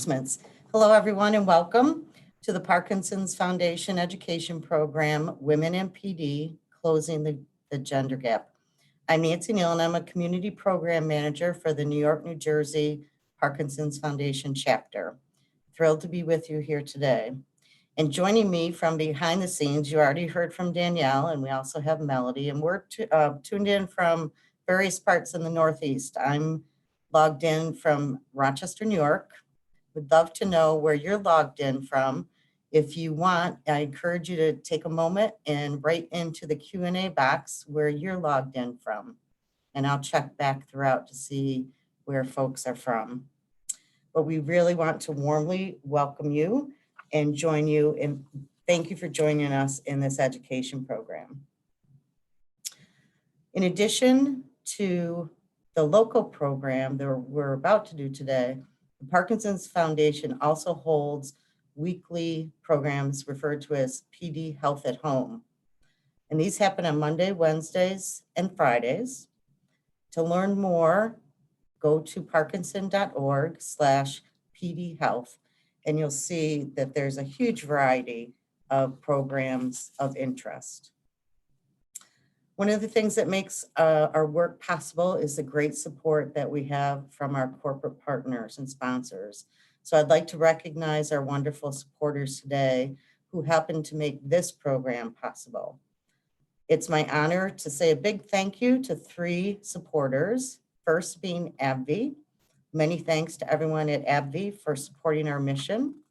announcements. Hello, everyone, and welcome to the Parkinson's Foundation Education Program, Women in PD, Closing the Gender Gap. I'm Nancy Neal, and I'm a Community Program Manager for the New York, New Jersey Parkinson's Foundation chapter. Thrilled to be with you here today. And joining me from behind the scenes, you already heard from Danielle, and we also have Melody, and we're tuned in from various parts in the Northeast. I'm logged in from Rochester, New York. Would love to know where you're logged in from. If you want, I encourage you to take a moment and write into the Q&A box where you're logged in from. And I'll check back throughout to see where folks are from. But we really want to warmly welcome you and join you, and thank you for joining us in this education program. In addition to the local program that we're about to do today, the Parkinson's Foundation also holds weekly programs referred to as PD Health at Home. And these happen on Monday, Wednesdays, and Fridays. To learn more, go to parkinson.org/PD Health, and you'll see that there's a huge variety of programs of interest. One of the things that makes our work possible is the great support that we have from our corporate partners and sponsors. So I'd like to recognize our wonderful supporters today who happen to make this program possible. It's my honor to say a big thank you to 3 supporters, first being AbbVie. Many thanks to everyone at AbbVie for supporting our mission.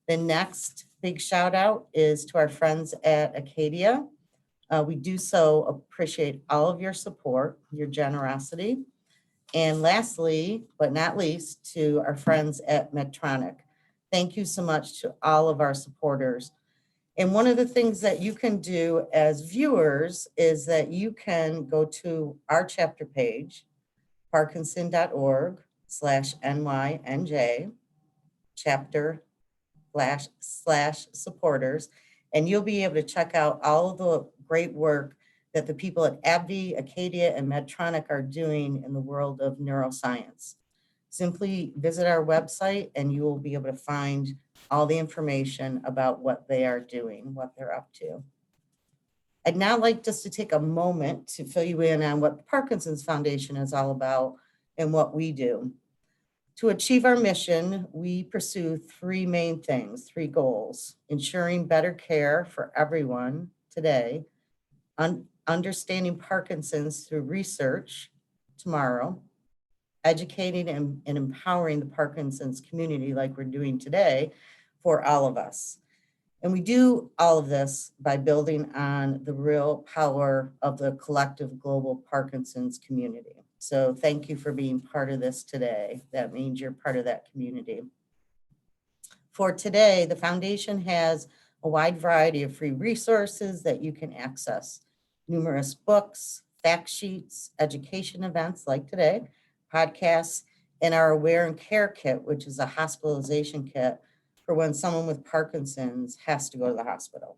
The next big shout out is to our friends at Acadia. We do so appreciate all of your support, your generosity. And lastly, but not least, to our friends at Medtronic. Thank you so much to all of our supporters. And one of the things that you can do as viewers is that you can go to our chapter page, parkinson.org/NYNJ, chapter/supporters, and you'll be able to check out all of the great work that the people at AbbVie, Acadia, and Medtronic are doing in the world of neuroscience. Simply visit our website and you will be able to find all the information about what they are doing, what they're up to. I'd now like just to take a moment to fill you in on what the Parkinson's Foundation is all about and what we do. To achieve our mission, we pursue 3 main things, 3 goals: ensuring better care for everyone today, understanding Parkinson's through research tomorrow, educating and empowering the Parkinson's community like we're doing today for all of us. And we do all of this by building on the real power of the collective global Parkinson's community. So thank you for being part of this today. That means you're part of that community. For today, the foundation has a wide variety of free resources that you can access. Numerous books, fact sheets, education events like today, podcasts, and our Aware and Care Kit, which is a hospitalization kit for when someone with Parkinson's has to go to the hospital.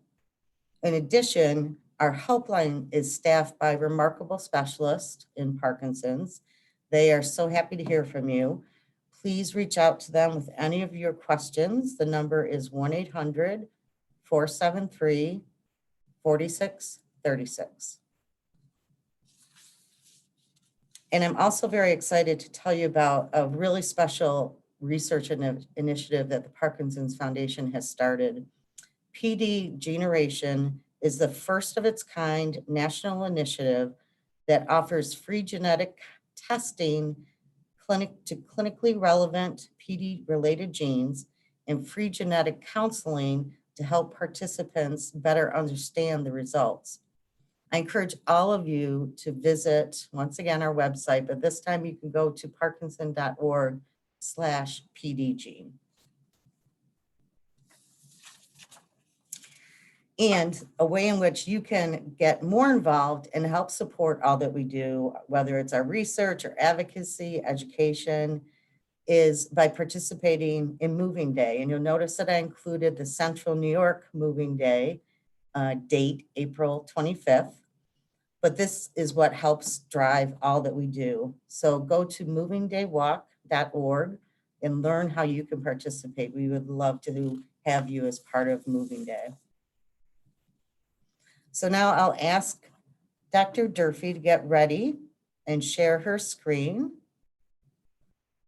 In addition, our helpline is staffed by remarkable specialists in Parkinson's. They are so happy to hear from you. Please reach out to them with any of your questions. The number is 1-800-473-4636. And I'm also very excited to tell you about a really special research initiative that the Parkinson's Foundation has started. PD Generation is the first of its kind national initiative that offers free genetic testing to clinically relevant PD-related genes and free genetic counseling to help participants better understand the results. I encourage all of you to visit, once again, our website, but this time you can go to parkinson.org/PDG. And a way in which you can get more involved and help support all that we do, whether it's our research or advocacy, education, is by participating in Moving Day. And you'll notice that I included the Central New York Moving Day date, April 25th. But this is what helps drive all that we do. So go to movingdaywalk.org and learn how you can participate. We would love to have you as part of Moving Day. So now I'll ask Dr. Durfee to get ready and share her screen.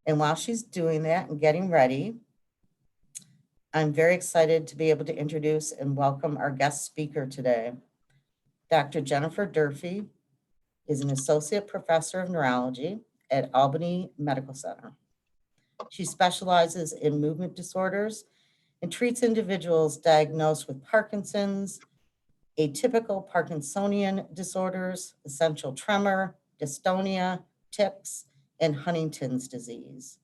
And while she's doing that and getting ready, I'm very excited to be able to introduce and welcome our guest speaker today. Dr. Jennifer Durfee is an associate professor of neurology at Albany Medical Center. She specializes in movement disorders and treats individuals diagnosed with Parkinson's, atypical Parkinsonian disorders, essential tremor, dystonia, tics, and Huntington's disease.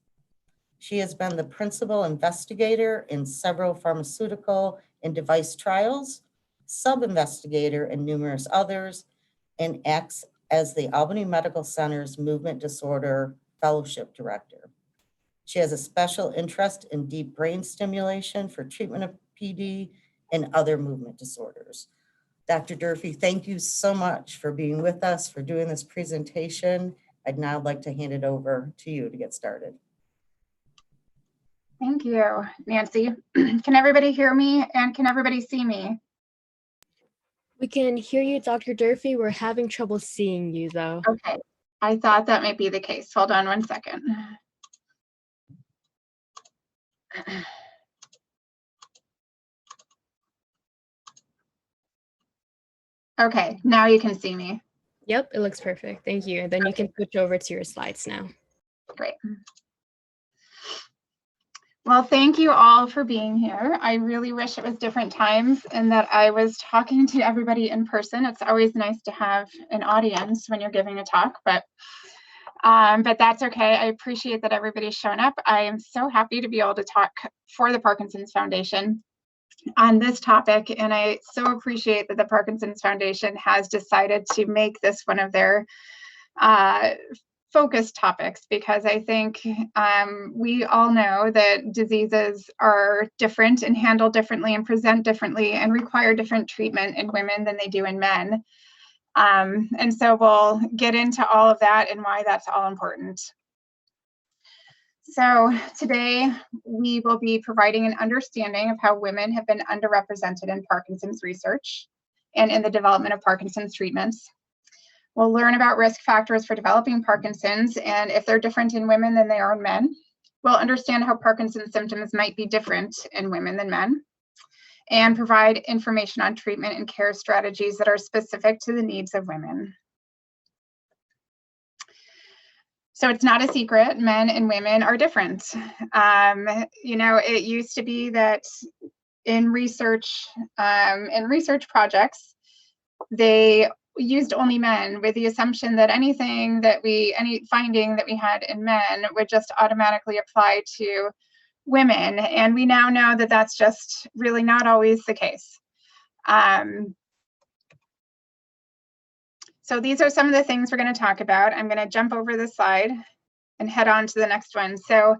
She has been the principal investigator in several pharmaceutical and device trials, sub-investigator in numerous others, and acts as the Albany Medical Center's Movement Disorder Fellowship Director. She has a special interest in deep brain stimulation for treatment of PD and other movement disorders. Dr. Durfee, thank you so much for being with us, for doing this presentation. I'd now like to hand it over to you to get started. Thank you, Nancy. Can everybody hear me and can everybody see me? We can hear you, Dr. Durfee. We're having trouble seeing you, though. Okay, I thought that might be the case. Hold on one second. Okay, now you can see me. Yep, it looks perfect. Thank you. Then you can switch over to your slides now. Great. Well, thank you all for being here. I really wish it was different times and that I was talking to everybody in person. It's always nice to have an audience when you're giving a talk, but that's okay. I appreciate that everybody's shown up. I am so happy to be able to talk for the Parkinson's Foundation on this topic, and I so appreciate that the Parkinson's Foundation has decided to make this one of their focus topics, because I think we all know that diseases are different and handled differently and present differently and require different treatment in women than they do in men. And so we'll get into all of that and why that's all important. So today we will be providing an understanding of how women have been underrepresented in Parkinson's research and in the development of Parkinson's treatments. We'll learn about risk factors for developing Parkinson's and if they're different in women than they are in men. We'll understand how Parkinson's symptoms might be different in women than men, and provide information on treatment and care strategies that are specific to the needs of women. So it's not a secret, men and women are different. You know, it used to be that in research projects, they used only men with the assumption that any finding that we had in men would just automatically apply to women. And we now know that that's just really not always the case. So these are some of the things we're going to talk about. I'm going to jump over this slide and head on to the next one. So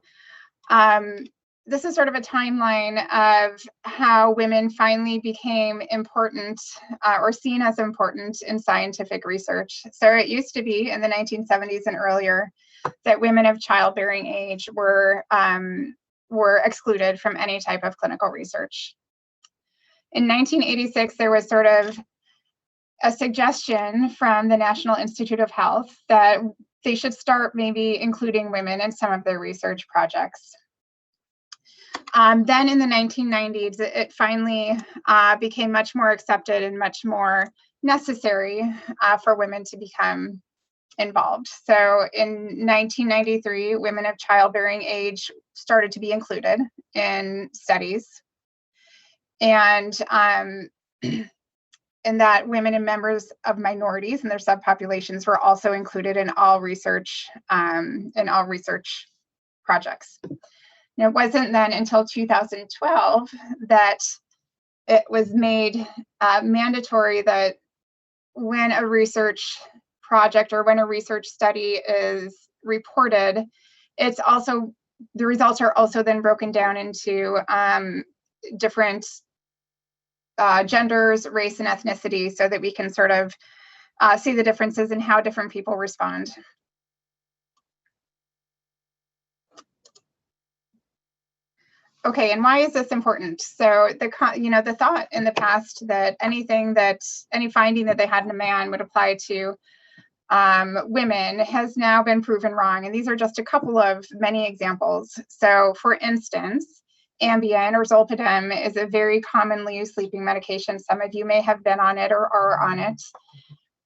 this is sort of a timeline of how women finally became important or seen as important in scientific research. So it used to be in the 1970s and earlier that women of childbearing age were excluded from any type of clinical research. In 1986, there was sort of a suggestion from the National Institute of Health that they should start maybe including women in some of their research projects. Then in the 1990s, it finally became much more accepted and much more necessary for women to become involved. So in 1993, women of childbearing age started to be included in studies. And that women and members of minorities and their subpopulations were also included in all research projects. And it wasn't then until 2012 that it was made mandatory that when a research project or when a research study is reported, it's also, the results are also then broken down into different genders, race, and ethnicity, so that we can sort of see the differences in how different people respond. Okay, and why is this important? So the thought in the past that any finding that they had in a man would apply to women has now been proven wrong. And these are just a couple of many examples. So for instance, Ambien or Zolpidem is a very commonly used sleeping medication. Some of you may have been on it or are on it.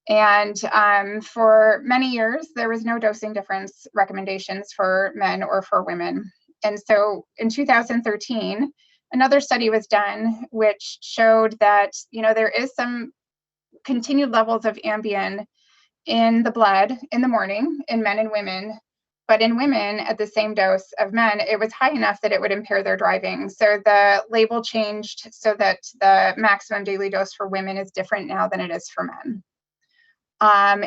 And for many years, there was no dosing difference recommendations for men or for women. And so in 2013, another study was done which showed that, there is some continued levels of Ambien in the blood in the morning in men and women, but in women at the same dose of men, it was high enough that it would impair their driving. So the label changed so that the maximum daily dose for women is different now than it is for men.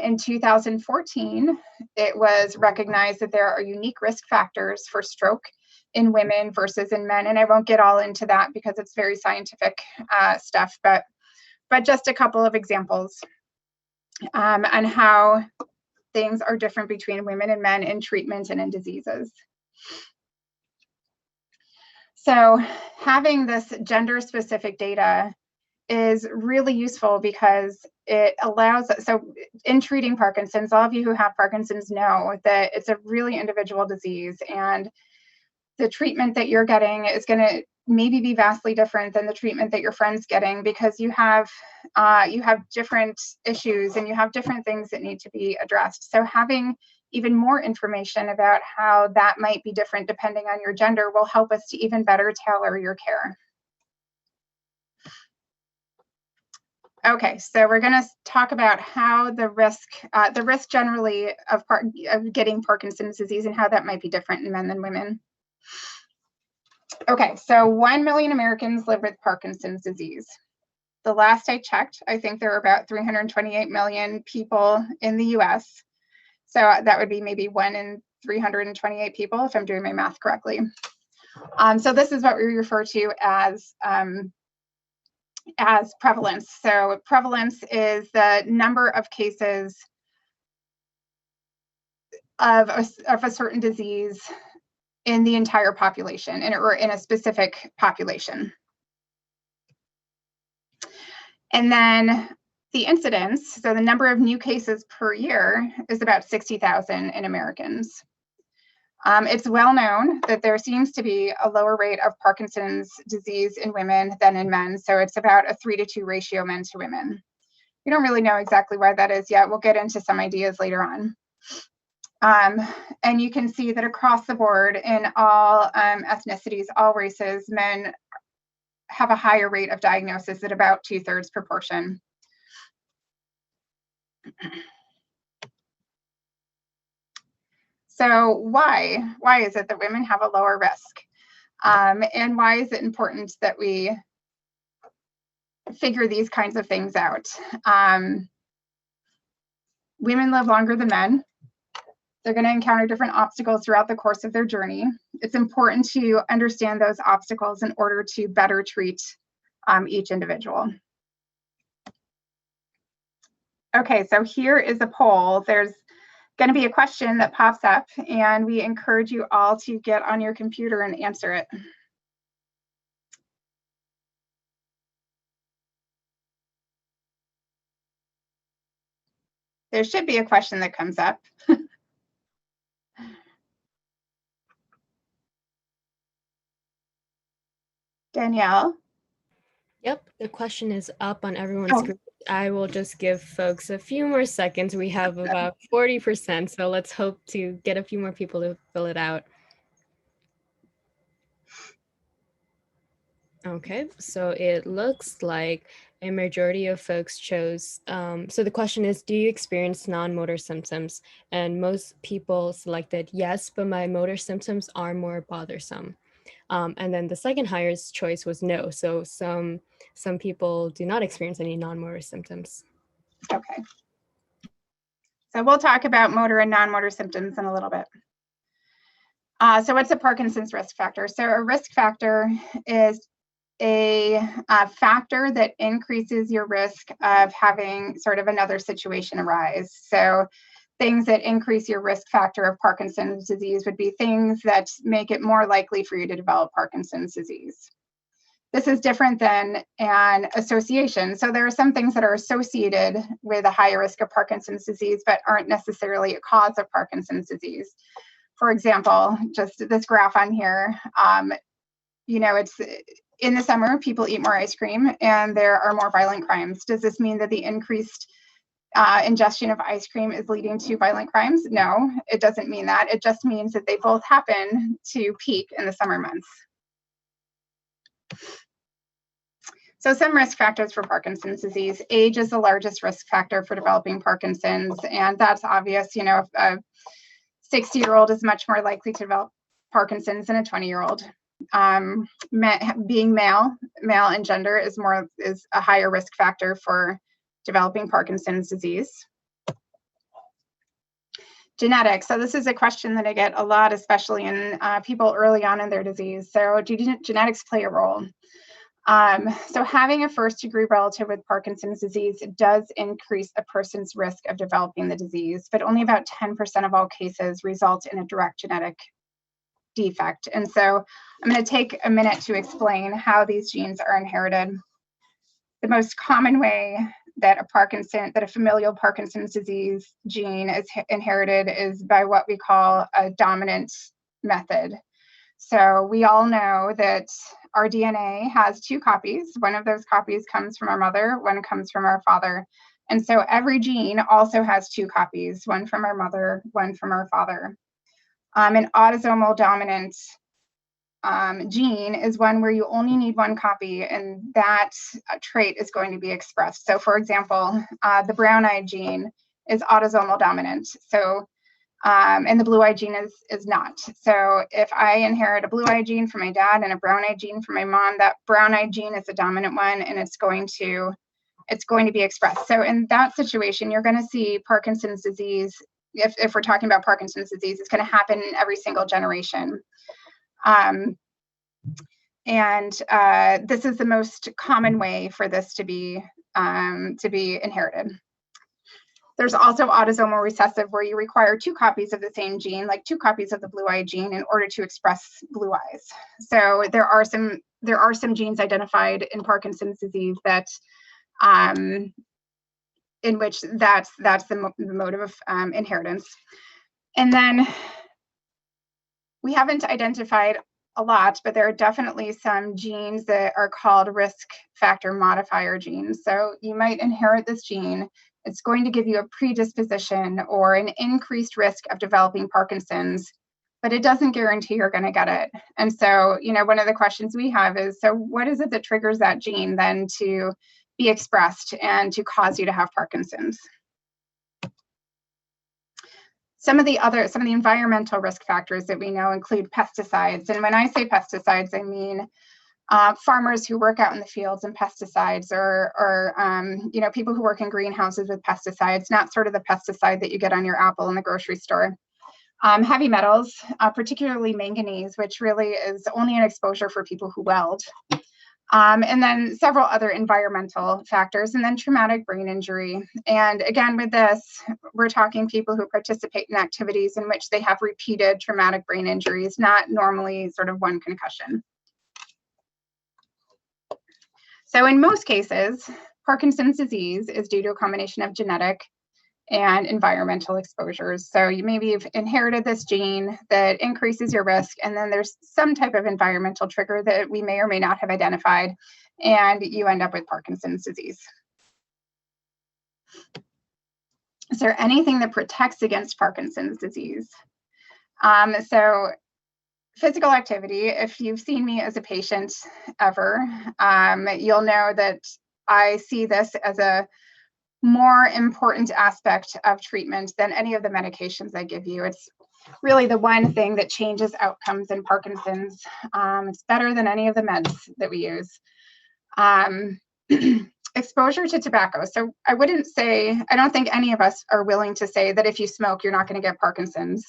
In 2014, it was recognized that there are unique risk factors for stroke in women versus in men. And I won't get all into that because it's very scientific stuff, but just a couple of examples on how things are different between women and men in treatment and in diseases. So having this gender-specific data is really useful because it allows, so in treating Parkinson's, all of you who have Parkinson's know that it's a really individual disease, and the treatment that you're getting is going to maybe be vastly different than the treatment that your friend's getting, because you have different issues and you have different things that need to be addressed. So having even more information about how that might be different depending on your gender will help us to even better tailor your care. Okay, so we're going to talk about how the risk generally of getting Parkinson's disease and how that might be different in men than women. Okay, so 1 million Americans live with Parkinson's disease. The last I checked, I think there are about 328 million people in the US. So that would be maybe 1 in 328 people, if I'm doing my math correctly. So this is what we refer to as prevalence. So prevalence is the number of cases of a certain disease in the entire population, or in a specific population. And then the incidence, so the number of new cases per year, is about 60,000 in Americans. It's well known that there seems to be a lower rate of Parkinson's disease in women than in men. So it's about a 3-to-2 ratio men to women. We don't really know exactly why that is yet. We'll get into some ideas later on. And you can see that across the board in all ethnicities, all races, men have a higher rate of diagnosis at about 2/3 proportion. So why is it that women have a lower risk? And why is it important that we figure these kinds of things out? Women live longer than men. They're going to encounter different obstacles throughout the course of their journey. It's important to understand those obstacles in order to better treat each individual. Okay, so here is a poll. There's going to be a question that pops up, and we encourage you all to get on your computer and answer it. There should be a question that comes up. Danielle? Yep, the question is up on everyone's screen. I will just give folks a few more seconds. We have about 40%, so let's hope to get a few more people to fill it out. Okay, so it looks like a majority of folks chose, so the question is, do you experience non-motor symptoms? And most people selected yes, but my motor symptoms are more bothersome. And then the second highest choice was no. So some people do not experience any non-motor symptoms. Okay. So we'll talk about motor and non-motor symptoms in a little bit. So what's a Parkinson's risk factor? So a risk factor is a factor that increases your risk of having sort of another situation arise. So things that increase your risk factor of Parkinson's disease would be things that make it more likely for you to develop Parkinson's disease. This is different than an association. So there are some things that are associated with a higher risk of Parkinson's disease, but aren't necessarily a cause of Parkinson's disease. For example, just this graph on here, it's in the summer, people eat more ice cream and there are more violent crimes. Does this mean that the increased ingestion of ice cream is leading to violent crimes? No, it doesn't mean that. It just means that they both happen to peak in the summer months. So some risk factors for Parkinson's disease. Age is the largest risk factor for developing Parkinson's, and that's obvious. If a 60-year-old is much more likely to develop Parkinson's than a 20-year-old. Being male and gender is a higher risk factor for developing Parkinson's disease. Genetics. So this is a question that I get a lot, especially in people early on in their disease. So do genetics play a role? So having a first-degree relative with Parkinson's disease does increase a person's risk of developing the disease, but only about 10% of all cases result in a direct genetic defect. And so I'm going to take a minute to explain how these genes are inherited. The most common way that a familial Parkinson's disease gene is inherited is by what we call a dominant method. So we all know that our DNA has 2 copies. One of those copies comes from our mother, one comes from our father. And so every gene also has 2 copies, one from our mother, one from our father. An autosomal dominant gene is one where you only need 1 copy and that trait is going to be expressed. So for example, the brown-eyed gene is autosomal dominant. So and the blue-eyed gene is not. So if I inherit a blue-eyed gene from my dad and a brown-eyed gene from my mom, that brown-eyed gene is the dominant one and it's going to be expressed. So in that situation, you're going to see Parkinson's disease. If we're talking about Parkinson's disease, it's going to happen in every single generation. This is the most common way for this to be inherited. There's also autosomal recessive, where you require 2 copies of the same gene, like 2 copies of the blue-eyed gene, in order to express blue eyes. So there are some genes identified in Parkinson's disease that in which that's the mode of inheritance. And then we haven't identified a lot, but there are definitely some genes that are called risk factor modifier genes. So you might inherit this gene. It's going to give you a predisposition or an increased risk of developing Parkinson's, but it doesn't guarantee you're going to get it. And so, one of the questions we have is, so what is it that triggers that gene then to be expressed and to cause you to have Parkinson's? Some of the environmental risk factors that we know include pesticides. And when I say pesticides, I mean farmers who work out in the fields and pesticides, or people who work in greenhouses with pesticides, not sort of the pesticide that you get on your apple in the grocery store. Heavy metals, particularly manganese, which really is only an exposure for people who weld. And then several other environmental factors, and then traumatic brain injury. And again, with this, we're talking people who participate in activities in which they have repeated traumatic brain injuries, not normally sort of 1 concussion. So in most cases, Parkinson's disease is due to a combination of genetic and environmental exposures. So you've inherited this gene that increases your risk, and then there's some type of environmental trigger that we may or may not have identified, and you end up with Parkinson's disease. Is there anything that protects against Parkinson's disease? So physical activity, if you've seen me as a patient ever, you'll know that I see this as a more important aspect of treatment than any of the medications I give you. It's really the one thing that changes outcomes in Parkinson's. It's better than any of the meds that we use. Exposure to tobacco. So I don't think any of us are willing to say that if you smoke, you're not going to get Parkinson's.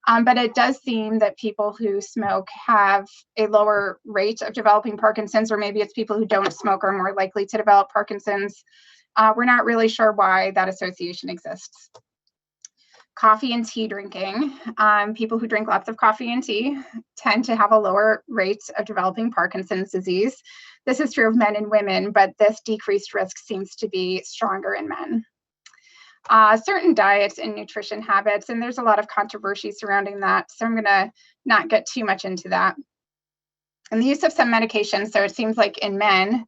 But it does seem that people who smoke have a lower rate of developing Parkinson's, or maybe it's people who don't smoke are more likely to develop Parkinson's. We're not really sure why that association exists. Coffee and tea drinking. People who drink lots of coffee and tea tend to have a lower rate of developing Parkinson's disease. This is true of men and women, but this decreased risk seems to be stronger in men. Certain diets and nutrition habits, and there's a lot of controversy surrounding that, so I'm gonna not get too much into that. And the use of some medications, so it seems like in men,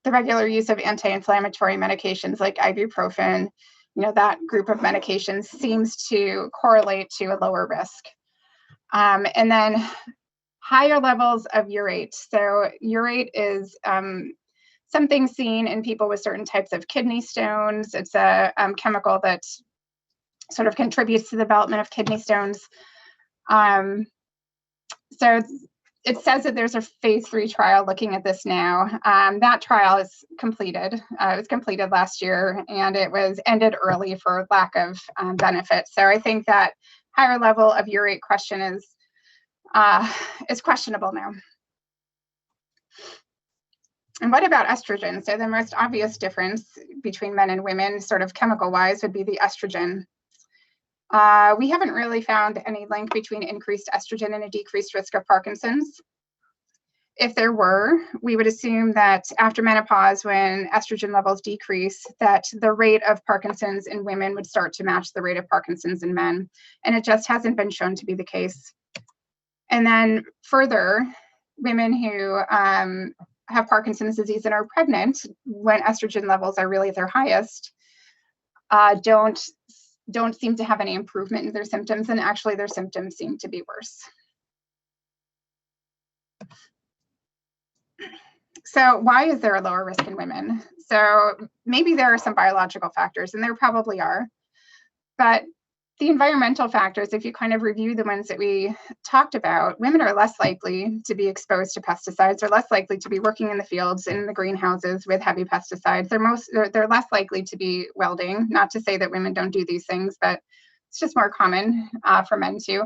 the regular use of anti-inflammatory medications like ibuprofen, that group of medications seems to correlate to a lower risk. And then higher levels of urate. So urate is something seen in people with certain types of kidney stones. It's a chemical that sort of contributes to the development of kidney stones. So it says that there's a phase 3 trial looking at this now. That trial is completed. It was completed last year, and it was ended early for lack of benefit. So I think that higher level of urate question is questionable now. And what about estrogen? So the most obvious difference between men and women, sort of chemical-wise, would be the estrogen. We haven't really found any link between increased estrogen and a decreased risk of Parkinson's. If there were, we would assume that after menopause, when estrogen levels decrease, that the rate of Parkinson's in women would start to match the rate of Parkinson's in men. And it just hasn't been shown to be the case. And then further, women who have Parkinson's disease and are pregnant, when estrogen levels are really at their highest, don't seem to have any improvement in their symptoms, and actually their symptoms seem to be worse. So why is there a lower risk in women? So maybe there are some biological factors, and there probably are, but the environmental factors, if you kind of review the ones that we talked about, women are less likely to be exposed to pesticides, or less likely to be working in the fields, in the greenhouses with heavy pesticides. They're less likely to be welding. Not to say that women don't do these things, but it's just more common for men too.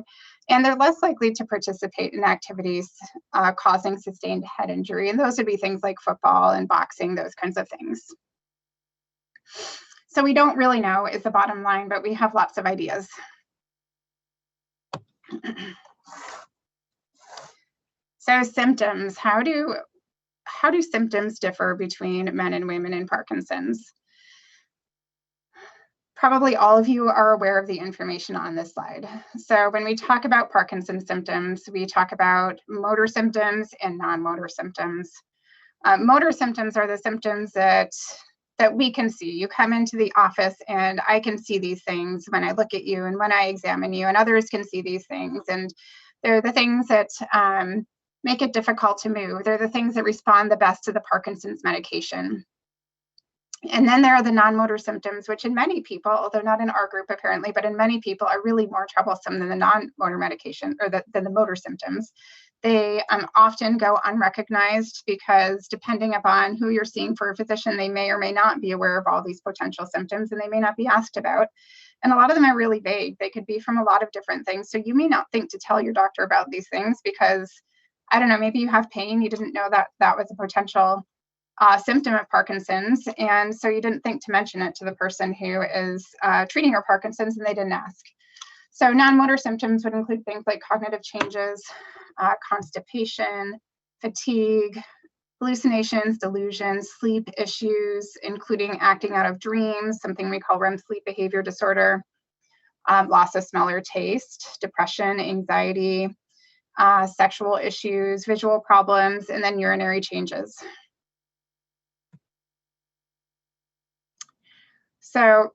And they're less likely to participate in activities causing sustained head injury. And those would be things like football and boxing, those kinds of things. So we don't really know is the bottom line, but we have lots of ideas. So symptoms, how do symptoms differ between men and women in Parkinson's? Probably all of you are aware of the information on this slide. So when we talk about Parkinson's symptoms, we talk about motor symptoms and non-motor symptoms. Motor symptoms are the symptoms that we can see. You come into the office and I can see these things when I look at you and when I examine you, and others can see these things. And they're the things that make it difficult to move. They're the things that respond the best to the Parkinson's medication. And then there are the non-motor symptoms, which in many people, although not in our group apparently, but in many people are really more troublesome than the non-motor medication, or than the motor symptoms. They often go unrecognized because depending upon who you're seeing for a physician, they may or may not be aware of all these potential symptoms, and they may not be asked about. And a lot of them are really vague. They could be from a lot of different things. So you may not think to tell your doctor about these things because, I don't know, maybe you have pain. You didn't know that that was a potential symptom of Parkinson's, and so you didn't think to mention it to the person who is treating your Parkinson's, and they didn't ask. So non-motor symptoms would include things like cognitive changes, constipation, fatigue, hallucinations, delusions, sleep issues, including acting out of dreams, something we call REM sleep behavior disorder, loss of smell or taste, depression, anxiety, sexual issues, visual problems, and then urinary changes. So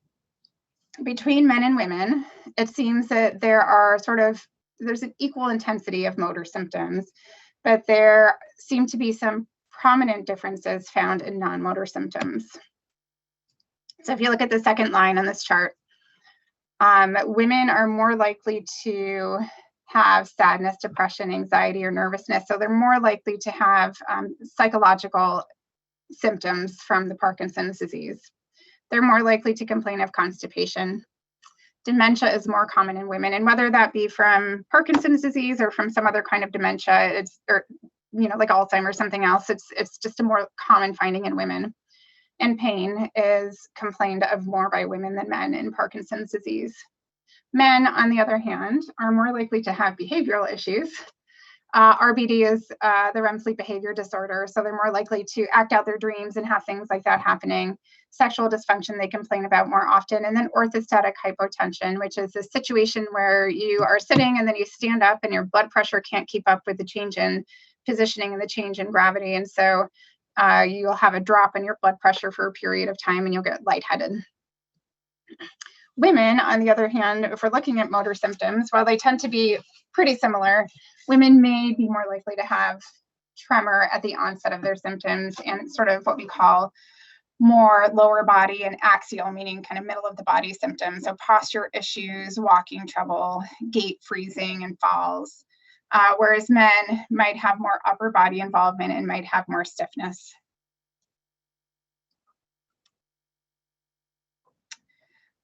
between men and women, it seems that there's an equal intensity of motor symptoms, but there seem to be some prominent differences found in non-motor symptoms. So if you look at the second line on this chart, women are more likely to have sadness, depression, anxiety, or nervousness. So they're more likely to have psychological symptoms from the Parkinson's disease. They're more likely to complain of constipation. Dementia is more common in women, and whether that be from Parkinson's disease or from some other kind of dementia, like Alzheimer's, something else, it's just a more common finding in women. And pain is complained of more by women than men in Parkinson's disease. Men, on the other hand, are more likely to have behavioral issues. RBD is the REM sleep behavior disorder, so they're more likely to act out their dreams and have things like that happening. Sexual dysfunction they complain about more often, and then orthostatic hypotension, which is a situation where you are sitting and then you stand up and your blood pressure can't keep up with the change in positioning and the change in gravity, and so you'll have a drop in your blood pressure for a period of time and you'll get lightheaded. Women, on the other hand, if we're looking at motor symptoms, while they tend to be pretty similar, women may be more likely to have tremor at the onset of their symptoms and sort of what we call more lower body and axial, meaning kind of middle of the body symptoms. So posture issues, walking trouble, gait freezing, and falls. Whereas men might have more upper body involvement and might have more stiffness.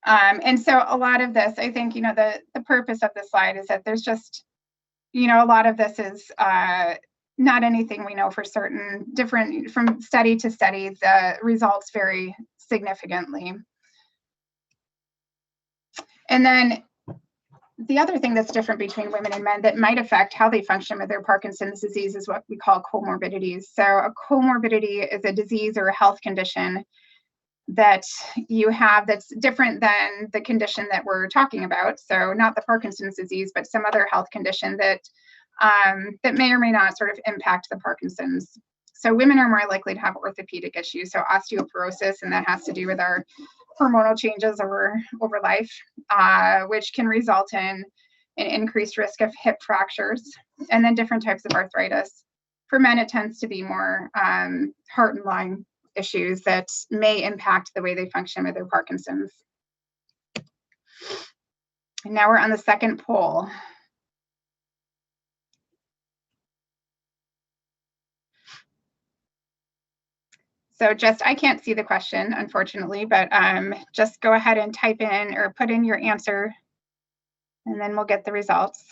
And so a lot of this, I think, the purpose of this slide is that there's just, a lot of this is not anything we know for certain. Different from study to study, the results vary significantly. And then the other thing that's different between women and men that might affect how they function with their Parkinson's disease is what we call comorbidities. So a comorbidity is a disease or a health condition that you have that's different than the condition that we're talking about. So not the Parkinson's disease, but some other health condition that that may or may not sort of impact the Parkinson's. So women are more likely to have orthopedic issues, so osteoporosis, and that has to do with our hormonal changes over life, which can result in an increased risk of hip fractures, and then different types of arthritis. For men, it tends to be more heart and lung issues that may impact the way they function with their Parkinson's. And now we're on the second poll. So I can't see the question, unfortunately, but just go ahead and type in or put in your answer, and then we'll get the results.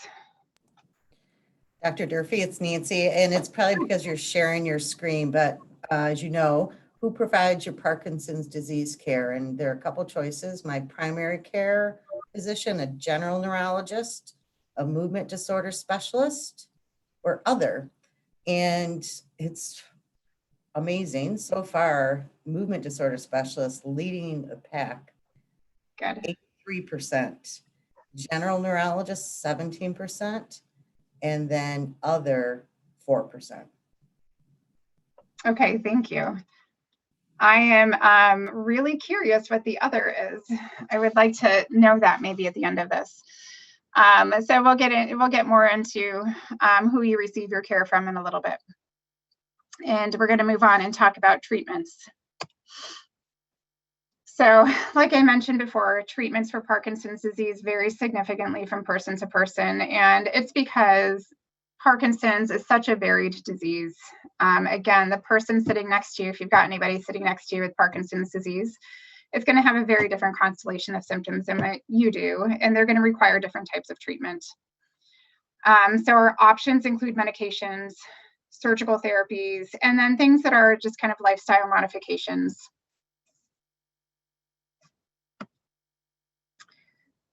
Dr. Durfee, it's Nancy, and it's probably because you're sharing your screen, but as you know, who provides your Parkinson's disease care? And there are a couple choices: my primary care physician, a general neurologist, a movement disorder specialist, or other. And it's amazing so far. Movement disorder specialist leading the pack. Good. 83%. General neurologist 17%, and then other 4%. Okay, thank you. I am really curious what the other is. I would like to know that maybe at the end of this. So we'll get more into who you receive your care from in a little bit. And we're going to move on and talk about treatments. So, like I mentioned before, treatments for Parkinson's disease vary significantly from person to person, and it's because Parkinson's is such a varied disease. Again, the person sitting next to you, if you've got anybody sitting next to you with Parkinson's disease, it's going to have a very different constellation of symptoms than what you do, and they're going to require different types of treatment. So our options include medications, surgical therapies, and then things that are just kind of lifestyle modifications.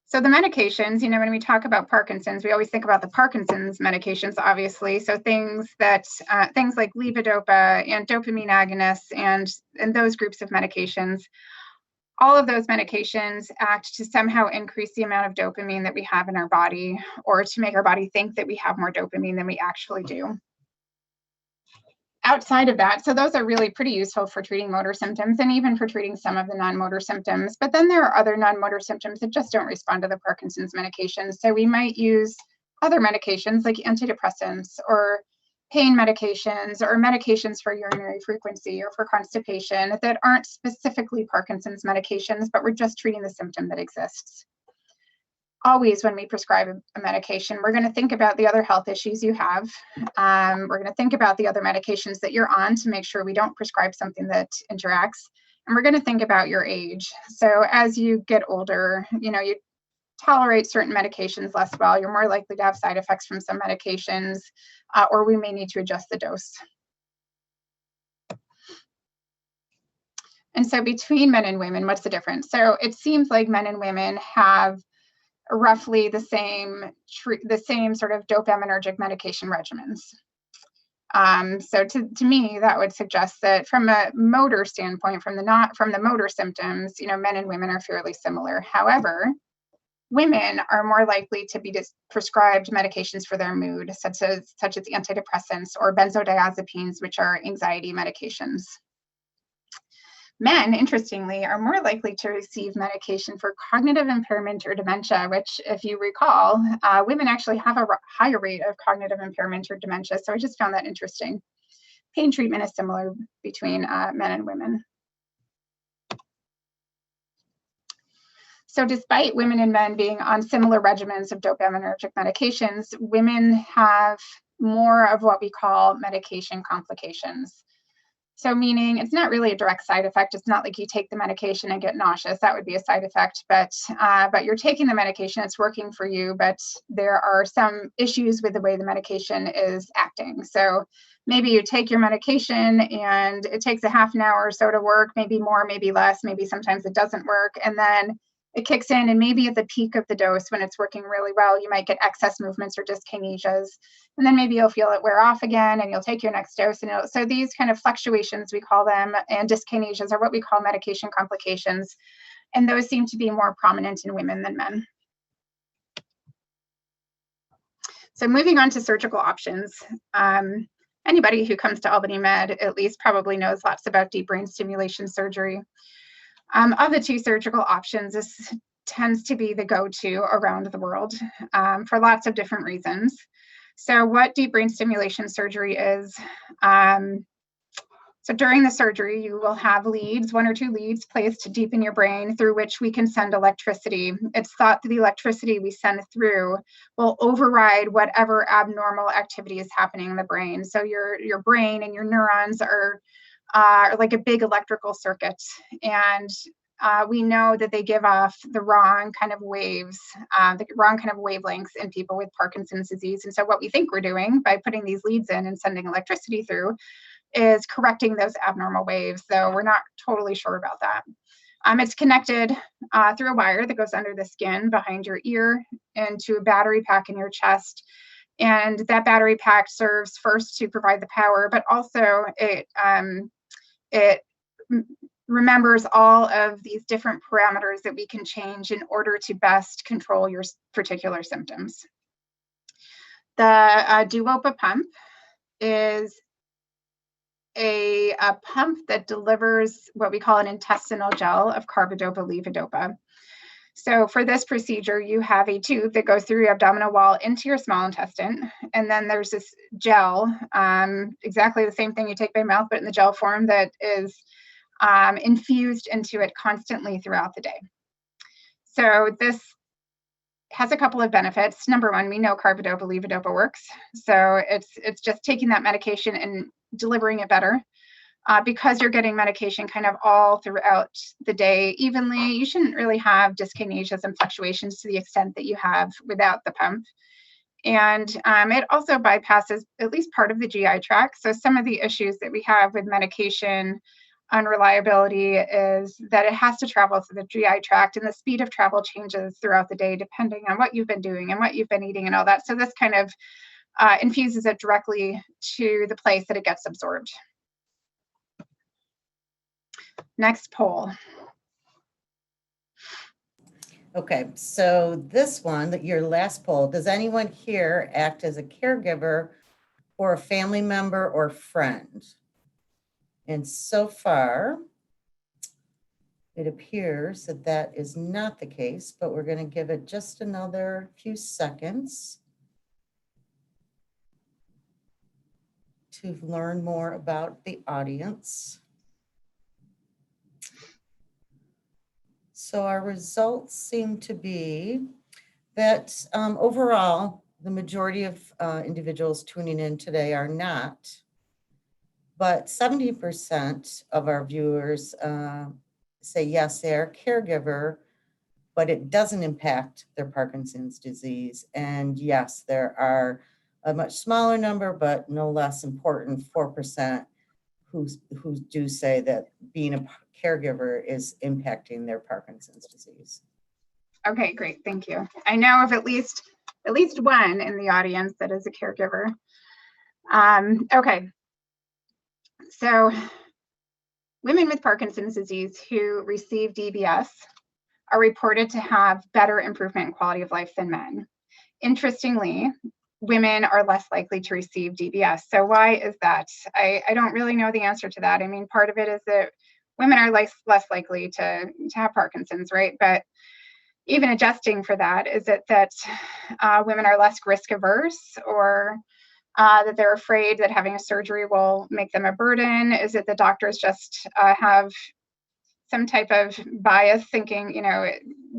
So the medications, when we talk about Parkinson's, we always think about the Parkinson's medications, obviously. So things like levodopa and dopamine agonists and those groups of medications, all of those medications act to somehow increase the amount of dopamine that we have in our body, or to make our body think that we have more dopamine than we actually do. Outside of that, so those are really pretty useful for treating motor symptoms and even for treating some of the non-motor symptoms. But then there are other non-motor symptoms that just don't respond to the Parkinson's medications. So we might use other medications like antidepressants or pain medications or medications for urinary frequency or for constipation that aren't specifically Parkinson's medications, but we're just treating the symptom that exists. Always, when we prescribe a medication, we're going to think about the other health issues you have. We're going to think about the other medications that you're on to make sure we don't prescribe something that interacts. And we're going to think about your age. So as you get older, you tolerate certain medications less well. You're more likely to have side effects from some medications, or we may need to adjust the dose. And so between men and women, what's the difference? So it seems like men and women have roughly the same sort of dopaminergic medication regimens. So to me, that would suggest that from a motor standpoint, from the motor symptoms, men and women are fairly similar. However, women are more likely to be prescribed medications for their mood, such as antidepressants or benzodiazepines, which are anxiety medications. Men, interestingly, are more likely to receive medication for cognitive impairment or dementia, which, if you recall, women actually have a higher rate of cognitive impairment or dementia. So I just found that interesting. Pain treatment is similar between men and women. So despite women and men being on similar regimens of dopaminergic medications, women have more of what we call medication complications. So meaning it's not really a direct side effect. It's not like you take the medication and get nauseous. That would be a side effect, but you're taking the medication, it's working for you, but there are some issues with the way the medication is acting. So maybe you take your medication and it takes a half an hour or so to work, maybe more, maybe less, maybe sometimes it doesn't work. And then it kicks in, and maybe at the peak of the dose when it's working really well, you might get excess movements or dyskinesias, and then maybe you'll feel it wear off again and you'll take your next dose. And so these kind of fluctuations, we call them, and dyskinesias are what we call medication complications, and those seem to be more prominent in women than men. So moving on to surgical options. Anybody who comes to Albany Med at least probably knows lots about deep brain stimulation surgery. Of the two surgical options, this tends to be the go-to around the world for lots of different reasons. So what deep brain stimulation surgery is, so during the surgery, you will have leads, 1 or 2 leads placed deep in your brain through which we can send electricity. It's thought that the electricity we send through will override whatever abnormal activity is happening in the brain. So your brain and your neurons are like a big electrical circuit, and we know that they give off the wrong kind of waves, the wrong kind of wavelengths in people with Parkinson's disease. And so what we think we're doing by putting these leads in and sending electricity through is correcting those abnormal waves, though we're not totally sure about that. It's connected through a wire that goes under the skin behind your ear into a battery pack in your chest. And that battery pack serves first to provide the power, but also it remembers all of these different parameters that we can change in order to best control your particular symptoms. The Duopa pump is a pump that delivers what we call an intestinal gel of carbidopa-levodopa. So for this procedure, you have a tube that goes through your abdominal wall into your small intestine. And then there's this gel, exactly the same thing you take by mouth, but in the gel form, that is infused into it constantly throughout the day. So this has a couple of benefits. Number one, we know carbidopa-levodopa works. So it's just taking that medication and delivering it better. Because you're getting medication kind of all throughout the day evenly, you shouldn't really have dyskinesias and fluctuations to the extent that you have without the pump. And it also bypasses at least part of the GI tract. So some of the issues that we have with medication unreliability is that it has to travel through the GI tract, and the speed of travel changes throughout the day depending on what you've been doing and what you've been eating and all that. So this kind of infuses it directly to the place that it gets absorbed. Next poll. Okay, so this one, your last poll, does anyone here act as a caregiver or a family member or friend? And so far, it appears that that is not the case, but we're going to give it just another few seconds to learn more about the audience. So our results seem to be that overall, the majority of individuals tuning in today are not, but 70% of our viewers say yes, they are a caregiver, but it doesn't impact their Parkinson's disease. And yes, there are a much smaller number, but no less important, 4% who do say that being a caregiver is impacting their Parkinson's disease. Okay, great, thank you. I know of at least one in the audience that is a caregiver. Okay, so women with Parkinson's disease who receive DBS are reported to have better improvement in quality of life than men. Interestingly, women are less likely to receive DBS. So why is that? I don't really know the answer to that. I mean, part of it is that women are less likely to have Parkinson's, right? But even adjusting for that, is it that women are less risk averse, or that they're afraid that having a surgery will make them a burden? Is it the doctors just have some type of bias thinking, you know,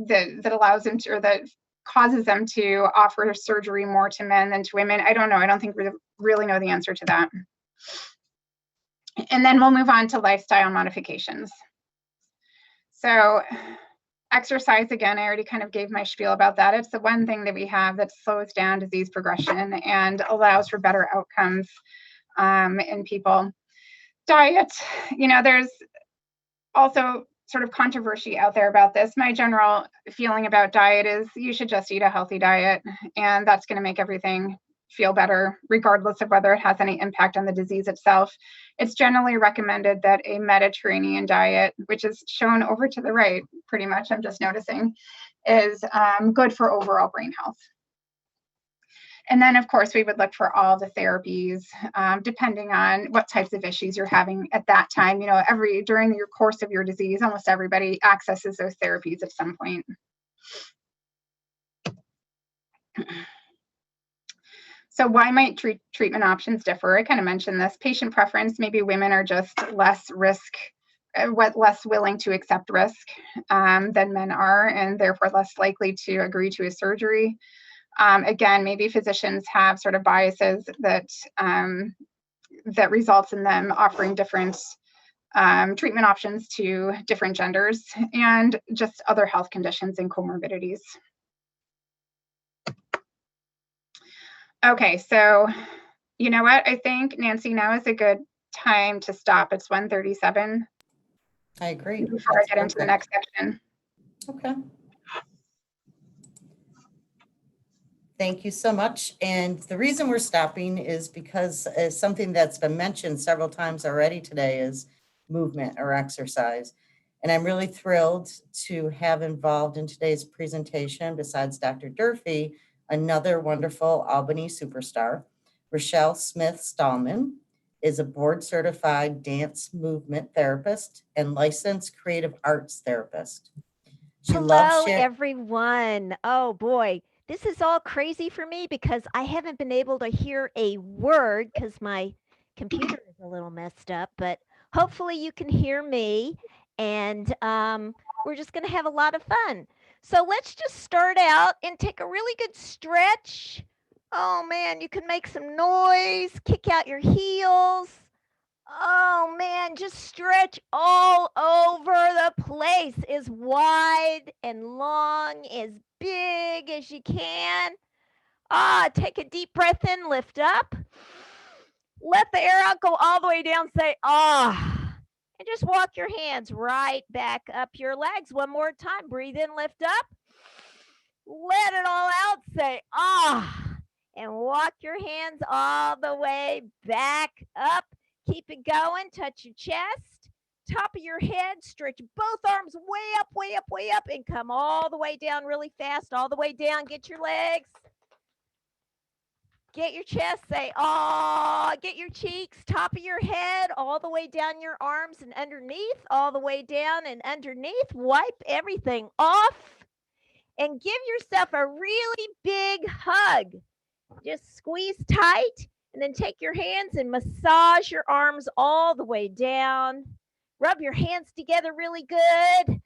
that allows them to, or that causes them to offer surgery more to men than to women? I don't know. I don't think we really know the answer to that. And then we'll move on to lifestyle modifications. So exercise, again, I already kind of gave my spiel about that. It's the one thing that we have that slows down disease progression and allows for better outcomes in people. Diet, you know, there's also sort of controversy out there about this. My general feeling about diet is you should just eat a healthy diet, and that's going to make everything feel better, regardless of whether it has any impact on the disease itself. It's generally recommended that a Mediterranean diet, which is shown over to the right, pretty much, I'm just noticing, is good for overall brain health. And then, of course, we would look for all the therapies, depending on what types of issues you're having at that time. You know, during your course of your disease, almost everybody accesses those therapies at some point. So why might treatment options differ? I kind of mentioned this. Patient preference, maybe women are just less willing to accept risk than men are, and therefore less likely to agree to a surgery. Again, maybe physicians have sort of biases that results in them offering different treatment options to different genders, and just other health conditions and comorbidities. Okay, so you know what? I think, Nancy, now is a good time to stop. It's 1:37. I agree. Before I get into the next section. Okay. Thank you so much. And the reason we're stopping is because something that's been mentioned several times already today is movement or exercise. And I'm really thrilled to have involved in today's presentation, besides Dr. Durfee, another wonderful Albany superstar. Rochelle Smith-Stallman is a board-certified dance movement therapist and licensed creative arts therapist. Hello, everyone. Oh boy, this is all crazy for me because I haven't been able to hear a word because my computer is a little messed up, but hopefully you can hear me, and we're just going to have a lot of fun. So let's just start out and take a really good stretch. Oh man, you can make some noise, kick out your heels. Oh man, just stretch all over the place, as wide and long, as big as you can. Take a deep breath in, lift up. Let the air out, go all the way down, say, and just walk your hands right back up your legs. One more time, breathe in, lift up. Let it all out, say, and walk your hands all the way back up. Keep it going, touch your chest, top of your head, stretch both arms way up, way up, way up, and come all the way down really fast, all the way down. Get your legs, get your chest, say, get your cheeks, top of your head, all the way down your arms and underneath, all the way down and underneath. Wipe everything off and give yourself a really big hug. Just squeeze tight. And then take your hands and massage your arms all the way down. Rub your hands together really good.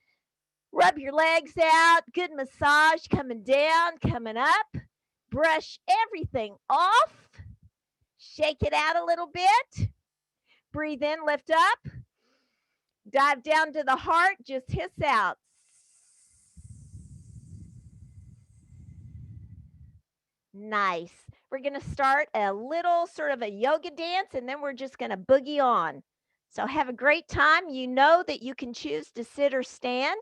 Rub your legs out. Good massage coming down, coming up. Brush everything off. Shake it out a little bit. Breathe in, lift up. Dive down to the heart. Just hiss out. Nice. We're going to start a little sort of a yoga dance, and then we're just going to boogie on. So have a great time. You know that you can choose to sit or stand.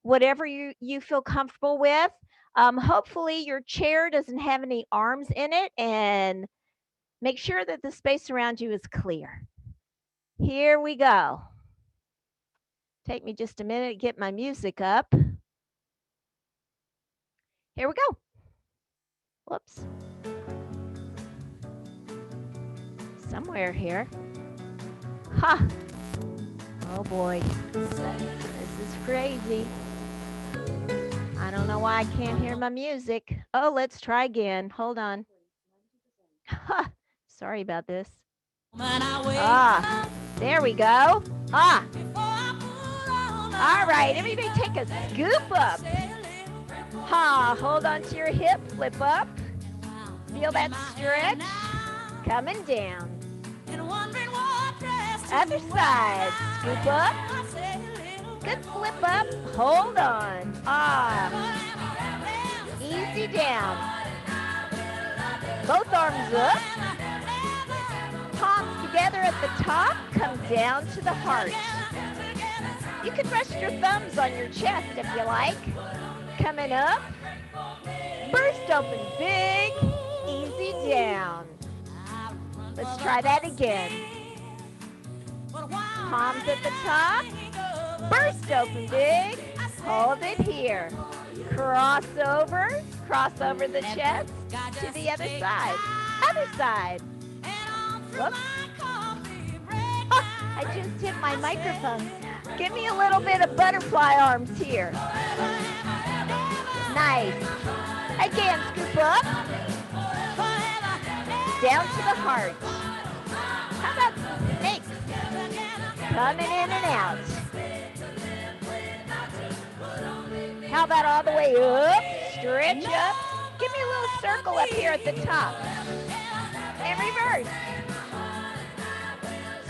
whatever you feel comfortable with. Hopefully your chair doesn't have any arms in it, and make sure that the space around you is clear. Here we go. Take me just a minute to get my music up. Here we go. Whoops. Somewhere here. Ha! Oh boy. This is crazy. I don't know why I can't hear my music. Oh, let's try again. Hold on. Ha! Sorry about this. Ah, there we go. Ah. All right, everybody take a scoop up. Ha, hold on to your hip, flip up. Feel that stretch. Coming down. Other side, scoop up. Good flip up, hold on. Ah, easy down. Both arms up. Palms together at the top, come down to the heart. You can rest your thumbs on your chest if you like. Coming up, burst open big, easy down. Let's try that again. Palms at the top, burst open big, hold it here. Cross over the chest to the other side. Other side. Whoops. Oh, I just hit my microphone. Give me a little bit of butterfly arms here. Nice. Again, scoop up. Down to the heart. How about snakes? Coming in and out. How about all the way up? Stretch up. Give me a little circle up here at the top. And reverse.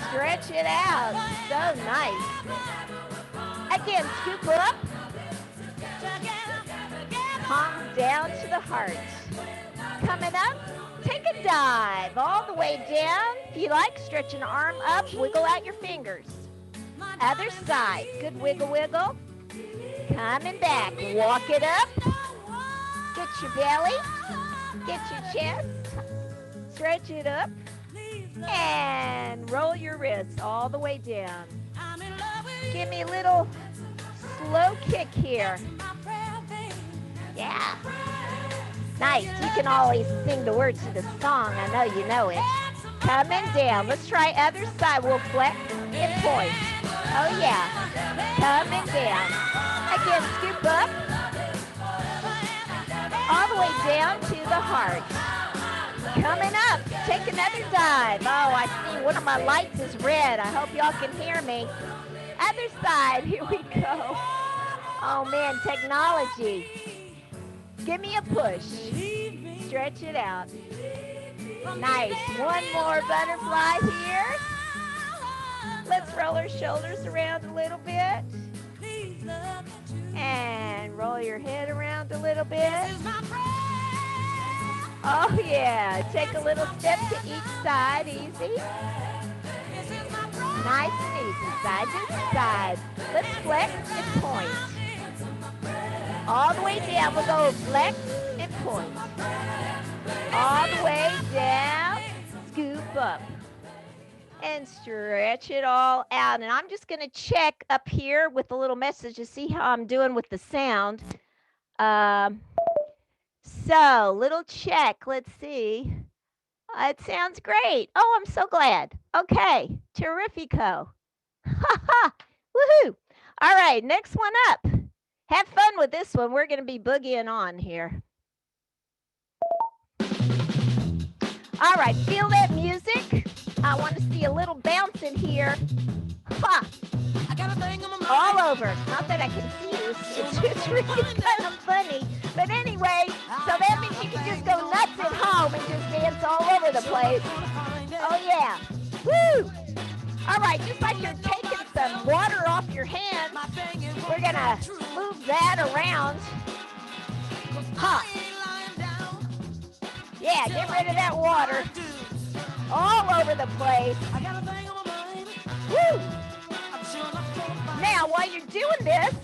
Stretch it out. So nice. Again, scoop up. Palms down to the heart. Coming up, take a dive all the way down. If you like, stretch an arm up, wiggle out your fingers. Other side, good wiggle, wiggle. Coming back, walk it up. Get your belly, get your chest, stretch it up, and roll your wrists all the way down. Give me a little slow kick here. Yeah. Nice. You can always sing the words to the song. I know you know it. Coming down. Let's try other side. We'll flex and point. Oh, yeah. Coming down. Again, scoop up. All the way down to the heart. Coming up. Take another dive. Oh, I see one of my lights is red. I hope y'all can hear me. Other side. Here we go. Oh, man. Technology. Give me a push. Stretch it out. Nice. One more butterfly here. Let's roll our shoulders around a little bit. And roll your head around a little bit. Oh, yeah. Take a little step to each side. Easy. Nice and easy. Side to side. Let's flex and point. All the way down, we'll go flex and point. All the way down, scoop up. And stretch it all out. And I'm just going to check up here with a little message to see how I'm doing with the sound. So, little check. Let's see. It sounds great. Oh, I'm so glad. Okay, terrifico. Ha ha, woohoo. All right, next one up. Have fun with this one. We're going to be boogieing on here. All right, feel that music? I want to see a little bounce in here. Ha! All over. Not that I can see you. It's really kind of funny. But anyway, so that means you can just go nuts at home and just dance all over the place. Oh, yeah. Woo! All right, just like you're taking some water off your hands, we're going to move that around. Huh. Yeah, get rid of that water. All over the place. Woo! Now, while you're doing this,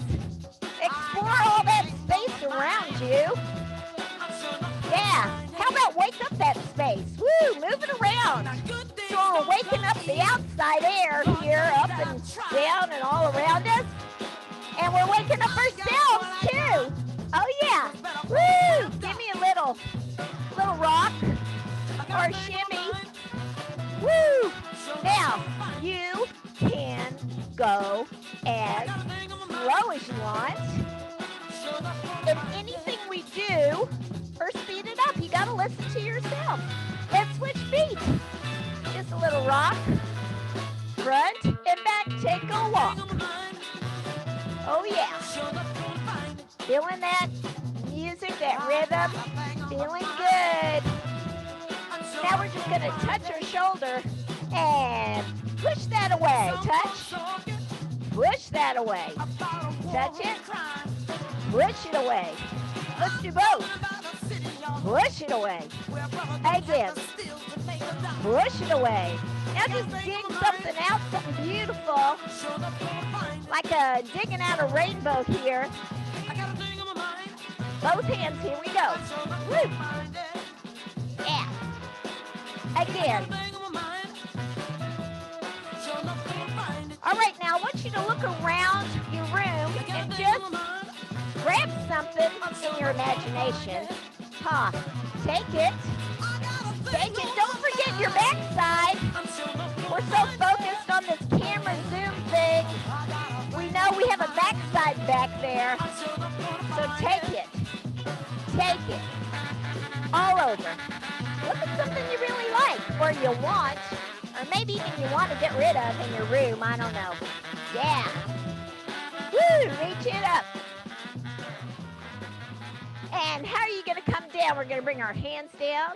you. Yeah, how about wake up that space? Woo, move it around. So we're waking up the outside air here, up and down and all around us. And we're waking up ourselves too. Oh yeah, woo, give me a little rock or a shimmy. Woo, now you can go as slow as you want. And anything we do, or speed it up, you gotta listen to yourself. Let's switch feet. Just a little rock, front and back, take a walk. Oh yeah. Feeling that music, that rhythm, feeling good. Now we're just gonna touch our shoulder and push that away. Touch, push that away. Touch it, push it away. Let's do both. Push it away. Again. Push it away. Now just dig something out, something beautiful. Like digging out a rainbow here. Both hands, here we go. Woo. Yeah. Again. All right, now I want you to look around your room and just grab something in your imagination. Take it. Take it. Don't forget your backside. We're so focused on this camera zoom thing. We know we have a backside back there. So take it. Take it. All over. Look at something you really like or you want, or maybe even you want to get rid of in your room. I don't know. Yeah. Woo, reach it up. And how are you going to come down? We're going to bring our hands down.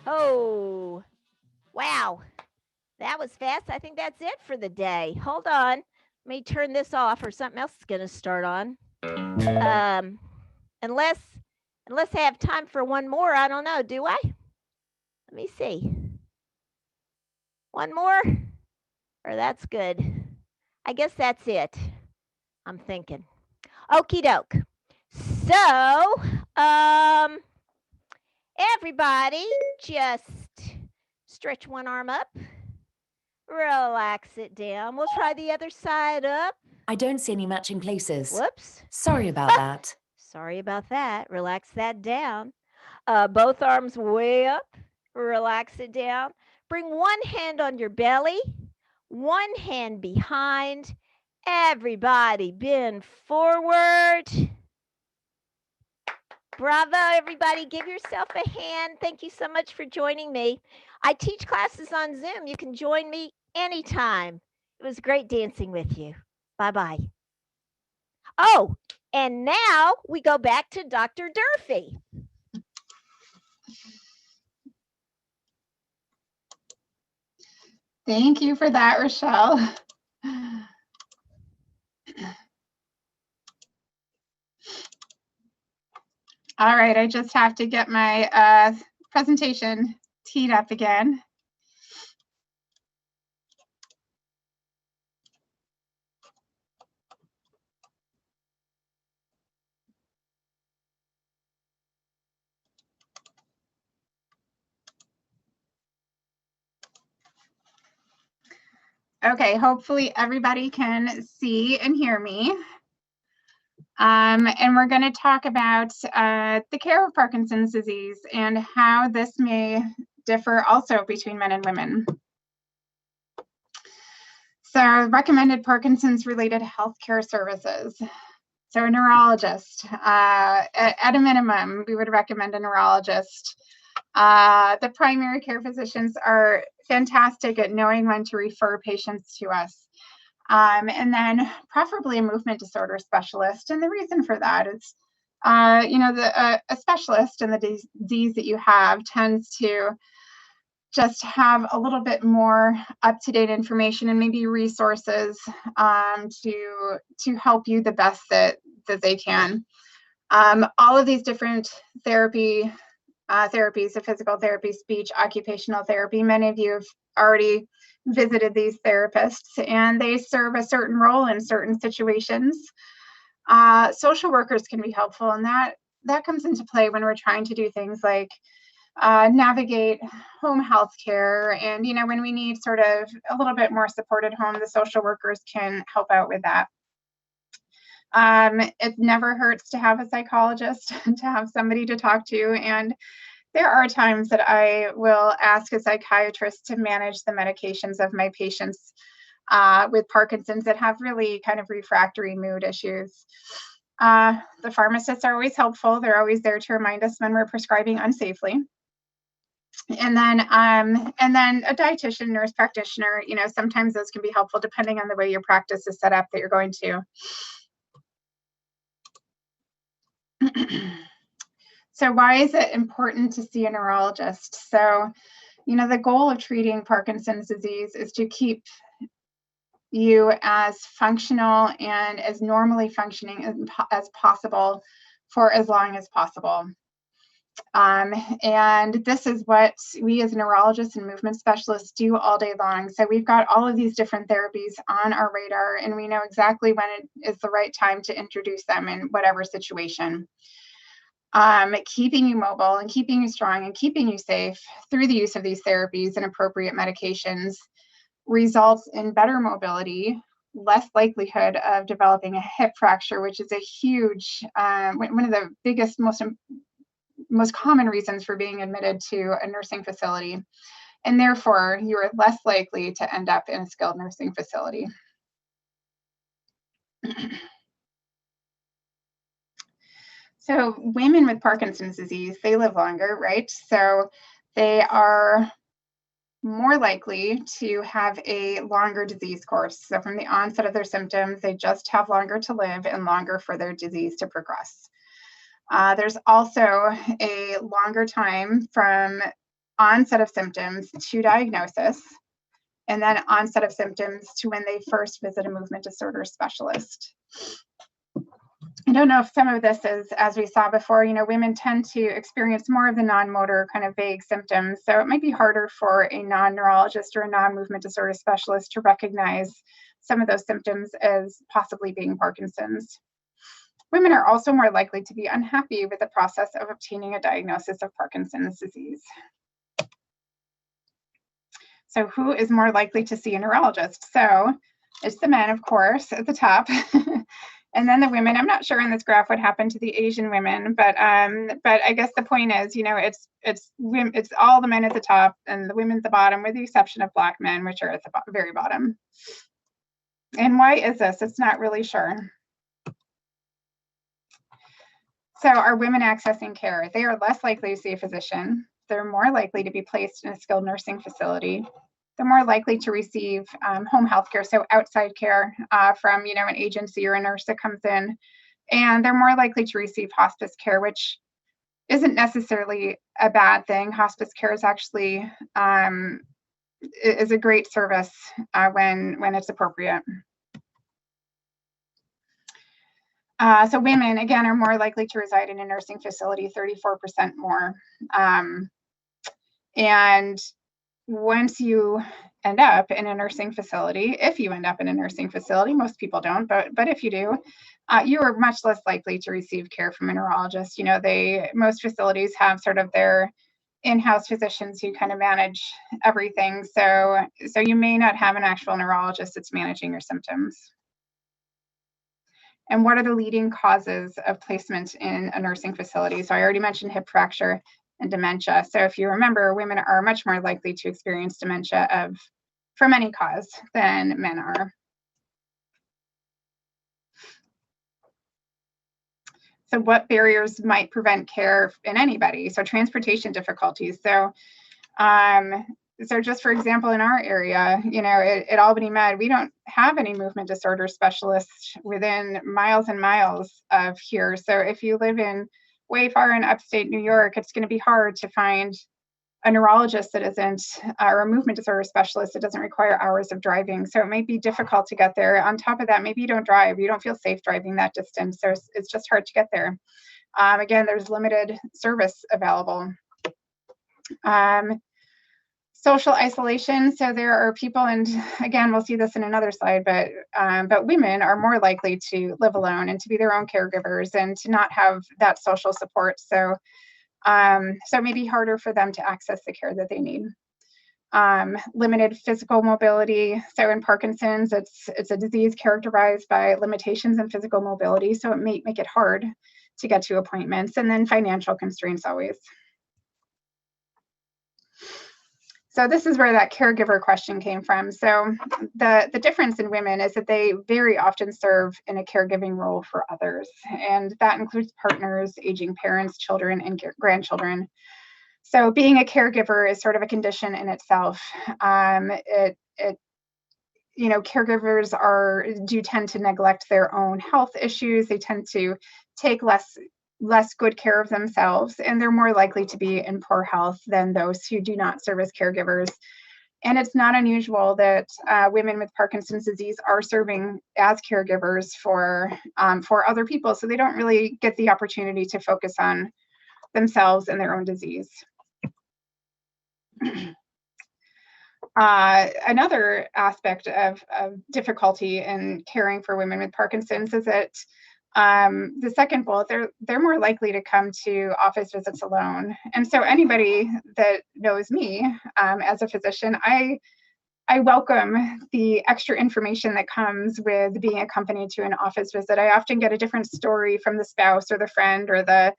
Oh, wow. That was fast. I think that's it for the day. Hold on. Let me turn this off or something else is going to start on. Unless I have time for one more. I don't know. Do I? Let me see. One more? Or that's good. I guess that's it. I'm thinking. Okie doke. So, everybody just stretch one arm up, relax it down. We'll try the other side up. I don't see any matching places. Whoops. Sorry about that. Sorry about that. Relax that down. Both arms way up, relax it down. Bring one hand on your belly, one hand behind. Everybody bend forward. Bravo, everybody. Give yourself a hand. Thank you so much for joining me. I teach classes on Zoom. You can join me anytime. It was great dancing with you. Bye-bye. Oh, and now we go back to Dr. Durfee. Thank you for that, Rochelle. All right, I just have to get my presentation teed up again. Okay, hopefully everybody can see and hear me. And we're going to talk about the care of Parkinson's disease and how this may differ also between men and women. So recommended Parkinson's related healthcare services. So a neurologist, at a minimum, we would recommend a neurologist. The primary care physicians are fantastic at knowing when to refer patients to us. And then preferably a movement disorder specialist. And the reason for that is, a specialist in the disease that you have tends to just have a little bit more up-to-date information and maybe resources to help you the best that they can. All of these different therapies, the physical therapy, speech, occupational therapy, many of you have already visited these therapists, and they serve a certain role in certain situations. Social workers can be helpful, and that that comes into play when we're trying to do things like navigate home health care. And, you know, when we need sort of a little bit more support at home, the social workers can help out with that. It never hurts to have a psychologist, to have somebody to talk to. And there are times that I will ask a psychiatrist to manage the medications of my patients with Parkinson's that have really kind of refractory mood issues. The pharmacists are always helpful. They're always there to remind us when we're prescribing unsafely. And then a dietitian, nurse practitioner, you know, sometimes those can be helpful depending on the way your practice is set up that you're going to. So why is it important to see a neurologist? So, you know, the goal of treating Parkinson's disease is to keep you as functional and as normally functioning as possible for as long as possible. And this is what we as neurologists and movement specialists do all day long. So we've got all of these different therapies on our radar, and we know exactly when it is the right time to introduce them in whatever situation. Keeping you mobile and keeping you strong and keeping you safe through the use of these therapies and appropriate medications results in better mobility, less likelihood of developing a hip fracture, which is a huge, one of the biggest, most common reasons for being admitted to a nursing facility. And therefore, you are less likely to end up in a skilled nursing facility. So women with Parkinson's disease, they live longer, right? So they are more likely to have a longer disease course. So from the onset of their symptoms, they just have longer to live and longer for their disease to progress. There's also a longer time from onset of symptoms to diagnosis, and then onset of symptoms to when they first visit a movement disorder specialist. I don't know if some of this is, as we saw before, you know, women tend to experience more of the non-motor kind of vague symptoms. So it might be harder for a non-neurologist or a non-movement disorder specialist to recognize some of those symptoms as possibly being Parkinson's. Women are also more likely to be unhappy with the process of obtaining a diagnosis of Parkinson's disease. So who is more likely to see a neurologist? So it's the men, of course, at the top. And then the women. I'm not sure in this graph what happened to the Asian women, but I guess the point is, you know, it's all the men at the top and the women at the bottom, with the exception of Black men, which are at the very bottom. And why is this? It's not really sure. So are women accessing care? They are less likely to see a physician. They're more likely to be placed in a skilled nursing facility. They're more likely to receive home health care, so outside care from, you know, an agency or a nurse that comes in. And they're more likely to receive hospice care, which isn't necessarily a bad thing. Hospice care is actually is a great service when it's appropriate. So women, again, are more likely to reside in a nursing facility, 34% more. And once you end up in a nursing facility, if you end up in a nursing facility, most people don't, but if you do, you are much less likely to receive care from a neurologist. You know, most facilities have sort of their in-house physicians who kind of manage everything. So you may not have an actual neurologist that's managing your symptoms. And what are the leading causes of placement in a nursing facility? So I already mentioned hip fracture and dementia. So if you remember, women are much more likely to experience dementia from any cause than men are. So what barriers might prevent care in anybody? So transportation difficulties. So just for example, in our area, you know, at Albany Med, we don't have any movement disorder specialists within miles and miles of here. So if you live in way far in upstate New York, it's going to be hard to find a neurologist that isn't, or a movement disorder specialist that doesn't require hours of driving. So it might be difficult to get there. On top of that, maybe you don't drive, you don't feel safe driving that distance. So it's just hard to get there. Again, there's limited service available. Social isolation. So there are people, and again, we'll see this in another slide, but women are more likely to live alone and to be their own caregivers and to not have that social support. So so it may be harder for them to access the care that they need. Limited physical mobility. So in Parkinson's, it's a disease characterized by limitations in physical mobility. So it may make it hard to get to appointments, and then financial constraints always. So this is where that caregiver question came from. So the difference in women is that they very often serve in a caregiving role for others. And that includes partners, aging parents, children, and grandchildren. So being a caregiver is sort of a condition in itself. You know, caregivers do tend to neglect their own health issues. They tend to take less good care of themselves, and they're more likely to be in poor health than those who do not serve as caregivers. And it's not unusual that women with Parkinson's disease are serving as caregivers for other people, so they don't really get the opportunity to focus on themselves and their own disease. Another aspect of difficulty in caring for women with Parkinson's is that the second bullet, they're more likely to come to office visits alone. And so anybody that knows me as a physician, I welcome the extra information that comes with being accompanied to an office visit. I often get a different story from the spouse or the friend or the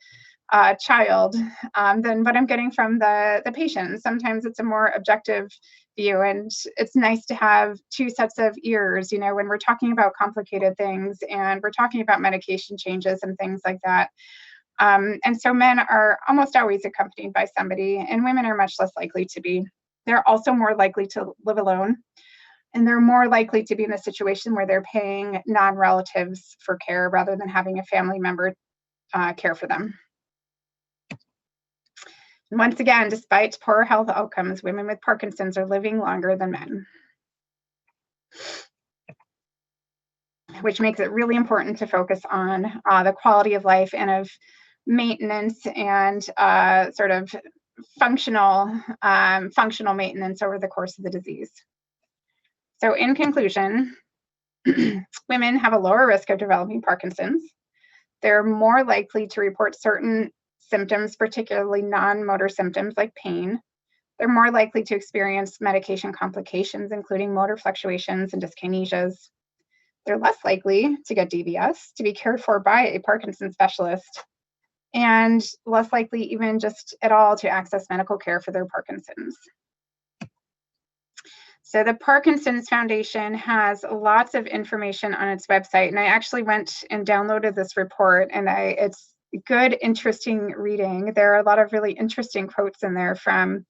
child than what I'm getting from the patient. Sometimes it's a more objective view, and it's nice to have two sets of ears, you know, when we're talking about complicated things and we're talking about medication changes and things like that. And so men are almost always accompanied by somebody, and women are much less likely to be. They're also more likely to live alone, and they're more likely to be in a situation where they're paying non-relatives for care rather than having a family member care for them. And once again, despite poor health outcomes, women with Parkinson's are living longer than men, which makes it really important to focus on the quality of life and of maintenance and sort of functional maintenance over the course of the disease. So in conclusion, women have a lower risk of developing Parkinson's. They're more likely to report certain symptoms, particularly non-motor symptoms like pain. They're more likely to experience medication complications, including motor fluctuations and dyskinesias. They're less likely to get DBS, to be cared for by a Parkinson's specialist, and less likely even just at all to access medical care for their Parkinson's. So the Parkinson's Foundation has lots of information on its website, and I actually went and downloaded this report, and it's good, interesting reading. There are a lot of really interesting quotes in there from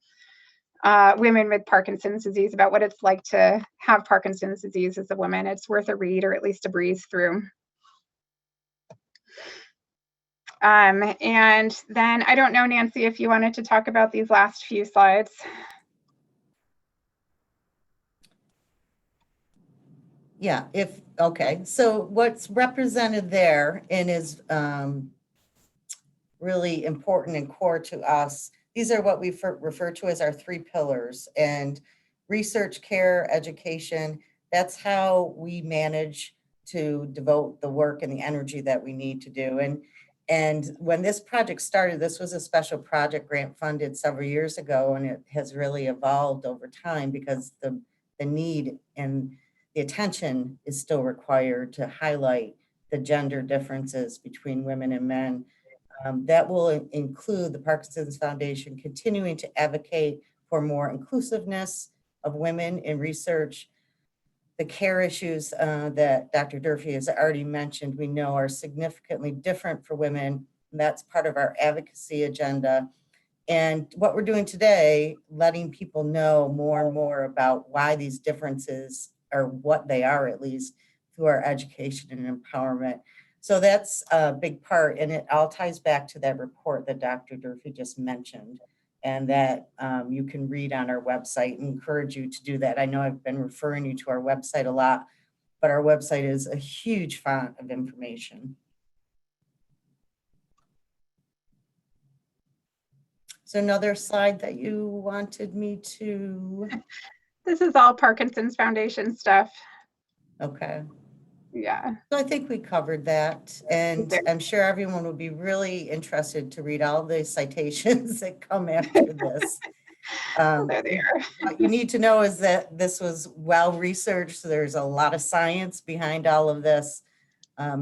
women with Parkinson's disease about what it's like to have Parkinson's disease as a woman. It's worth a read, or at least a breeze through. And then I don't know, Nancy, if you wanted to talk about these last few slides. Yeah, okay. So what's represented there and is really important and core to us, these are what we refer to as our 3 pillars. And research, care, education, that's how we manage to devote the work and the energy that we need to do. And when this project started, this was a special project grant funded several years ago, and it has really evolved over time because the need and the attention is still required to highlight the gender differences between women and men. That will include the Parkinson's Foundation continuing to advocate for more inclusiveness of women in research. The care issues that Dr. Durfee has already mentioned, we know are significantly different for women, and that's part of our advocacy agenda. And what we're doing today, letting people know more and more about why these differences are what they are, at least through our education and empowerment. So that's a big part, and it all ties back to that report that Dr. Durfee just mentioned, and that you can read on our website, and encourage you to do that. I know I've been referring you to our website a lot, but our website is a huge font of information. there another slide that you wanted me to? This is all Parkinson's Foundation stuff. Okay. Yeah. So I think we covered that, and Okay. I'm sure everyone would be really interested to read all the citations that come after this. There they are. What you need to know is that this was well researched. So there's a lot of science behind all of this.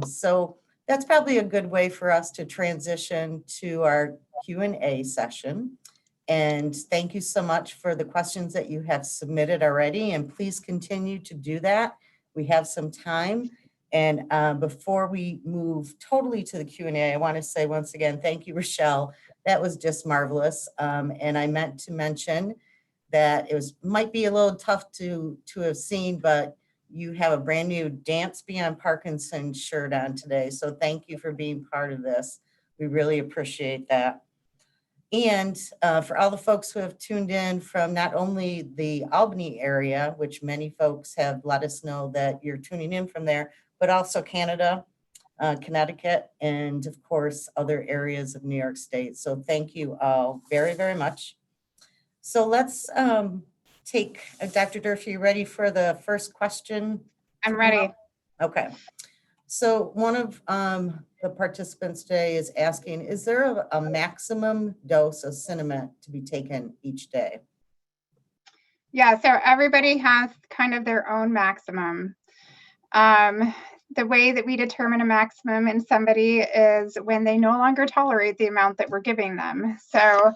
So that's probably a good way for us to transition to our Q&A session. And thank you so much for the questions that you have submitted already, and please continue to do that. We have some time. And before we move totally to the Q&A, I want to say once again, thank you, Rochelle. That was just marvelous. And I meant to mention that it might be a little tough to have seen, but you have a brand new Dance Beyond Parkinson shirt on today. So thank you for being part of this. We really appreciate that. And for all the folks who have tuned in from not only the Albany area, which many folks have let us know that you're tuning in from there, but also Canada, Connecticut, and of course, other areas of New York State. So thank you all very, very much. So let's take, Dr. Durfee, ready for the first question? I'm ready. Okay. So one of the participants today is asking, is there a maximum dose of cinnamon to be taken each day? Yeah, so everybody has kind of their own maximum. The way that we determine a maximum in somebody is when they no longer tolerate the amount that we're giving them. So,